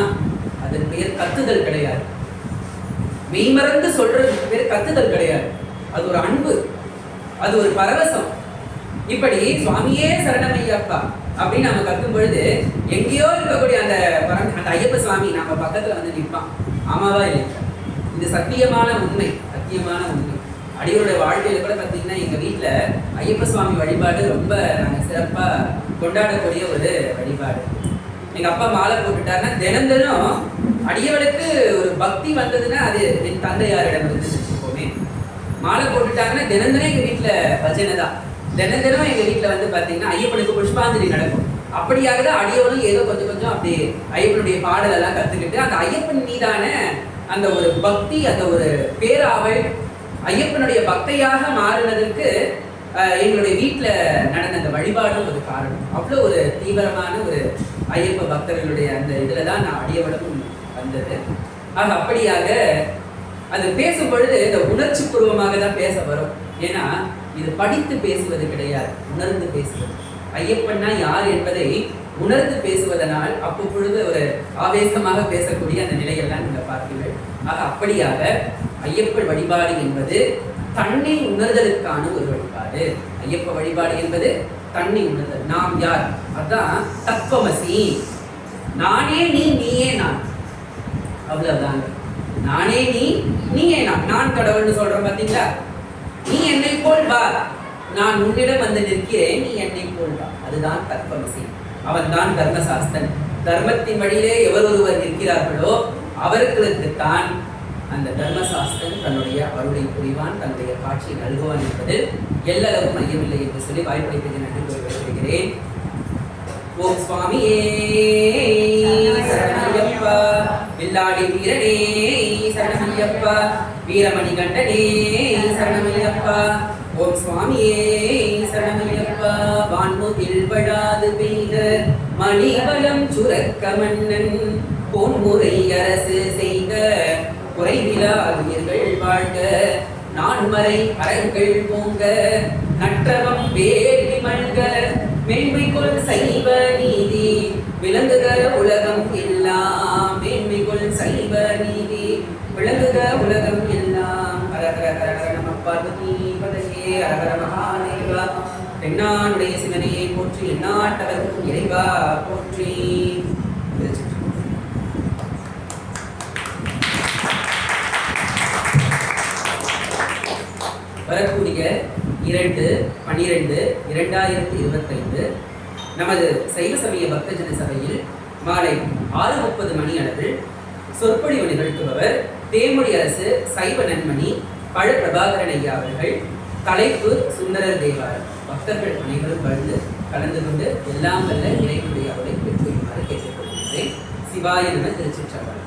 அதன் பெயர் கத்துதல் கிடையாது. மெய்மறந்து சொல்றதுக்கு பேர் கத்துதல் கிடையாது. அது ஒரு அன்பு, அது ஒரு பரவசம். இப்படி சுவாமியே சரணமையப்பா அப்படின்னு நம்ம கத்தும் பொழுது எங்கேயோ இருக்கக்கூடிய அந்த ஐயப்ப சுவாமி நம்ம பக்கத்துல வந்து நிற்பான். ஆமாவா இல்லை? இது சத்தியமான உண்மை, சத்தியமான உண்மை. அடியோட வாழ்க்கையில கூட பார்த்தீங்கன்னா எங்க வீட்டுல ஐயப்ப சுவாமி வழிபாடு ரொம்ப நாங்க சிறப்பா கொண்டாடக்கூடிய ஒரு வழிபாடு. எங்க அப்பா மாலை போட்டுட்டாருன்னா தினம் தினம் அடியவளுக்கு ஒரு பக்தி வந்ததுன்னா அது என் தந்தையாரிடம் இருந்து வச்சுக்கோமே. மாலை போட்டுட்டாங்கன்னா தினம் தினம் எங்க வீட்டுல பஜனை தான். தினம் தினம் எங்க வீட்டுல வந்து பாத்தீங்கன்னா ஐயப்பனுக்கு புஷ்பாஞ்சலி நடக்கும். அப்படியாக தான் அடியவனும் ஏதோ கொஞ்சம் கொஞ்சம் அப்படி ஐயப்பனுடைய பாடல் எல்லாம் கத்துக்கிட்டு அந்த ஐயப்பன் மீதான அந்த ஒரு பக்தி, அந்த ஒரு பேராவல், ஐயப்பனுடைய பக்தையாக மாறினதற்கு எங்களுடைய வீட்டுல நடந்த அந்த வழிபாடும் ஒரு காரணம். அவ்வளோ ஒரு தீவிரமான ஒரு ஐயப்ப பக்தர்களுடைய அந்த இதுலதான் நான் அடியவளும் வந்தது. ஆக அப்படியாக அது பேசும் பொழுது இந்த உணர்ச்சி பூர்வமாக தான் பேச வரும். ஏன்னா இது படித்து பேசுவது கிடையாது, உணர்ந்து பேசுவது. ஐயப்பன்னா யார் என்பதை உணர்ந்து பேசுவதனால் அப்பொழுது ஒரு ஆவேசமாக பேசக்கூடிய அந்த நிலையெல்லாம் நீங்க பார்ப்பீர்கள். ஆக அப்படியாக ஐயப்பன் வழிபாடு என்பது தன்னை உணர்தலுக்கான ஒரு வழிபாடு. ஐயப்ப வழிபாடு என்பது தன்னை உணர்தல். நாம் யார்? அதான் தத்துவமசி. நானே நீ, நீயே நான். அவ்வளவுதாங்க. நானே நீ, நீயே நான். நான் கடவுள்னு சொல்றேன் பார்த்தீங்களா? நீ என்னை போல் வா, நான் உன்னிடம் வந்து நிற்கிறேன், நீ என்னை போல் வா. அதுதான் தத்துவமசி. அவன் தான் தர்மசாஸ்திரன். தர்மத்தின் வழியிலே எவர் ஒருவர் நிற்கிறார்களோ அவர்களுக்குத்தான் அந்த தர்மசாஸ்திரன் தன்னுடைய அருளை புரிவான், தன்னுடைய காட்சியை நல்குவான் என்பது எல்லளவும் மையமில்லை என்று சொல்லி வாய்ப்பளிப்பதை நன்றி கூறி வருகிறேன். ஓம் சுவாமியே சரணமையப்பா, வில்லாடி வீரனே சரணமையப்பா, வீரமணி கண்டனே சரணமையப்பா. ஓம் சுவாமியே சரணமையப்பா. வான்முகில் படாது பெய்த மணிவளம் சுரக்க மன்னன் பொன்முறை அரசு செய்த குறைவிலா உயிர்கள் வாழ்க, நான்மறை அறங்கள் போங்க, நற்றவம் வேள்வி மல்க, மேன்மைக்குள் சைவ நீதி விளங்குக உலகம் எல்லாம். மேன்மைக்குள் சைவ நீதி விளங்குக உலகம் எல்லாம். ஹர ஹர ஹர ஹர நம பார்வதி பதயே ஹர ஹர மகாதேவா. தென்னாடுடைய சிவனையை போற்றி, எந்நாட்டவர்க்கும் இறைவா போற்றி. வரக்கூடிய 2/12/2025 நமது சைவ சமய பக்தஜன சபையில் மாலை 6:30 மணி அளவில் சொற்பொழிவு நிகழ்த்துபவர் தேமொழி அரசு சைவ நன்மணி பழ பிரபாகரன் ஐயா அவர்கள். தலைப்பு சுந்தரர் தேவாரம். பக்தர்கள் அனைவரும் வந்து கலந்து கொண்டு எல்லாம் வல்ல இறைவனுடைய அவரை பெற்றுமாறு கேட்டுக்கொள்கிறேன். சிவாய நம. திருச்சிற்றம்பலம்.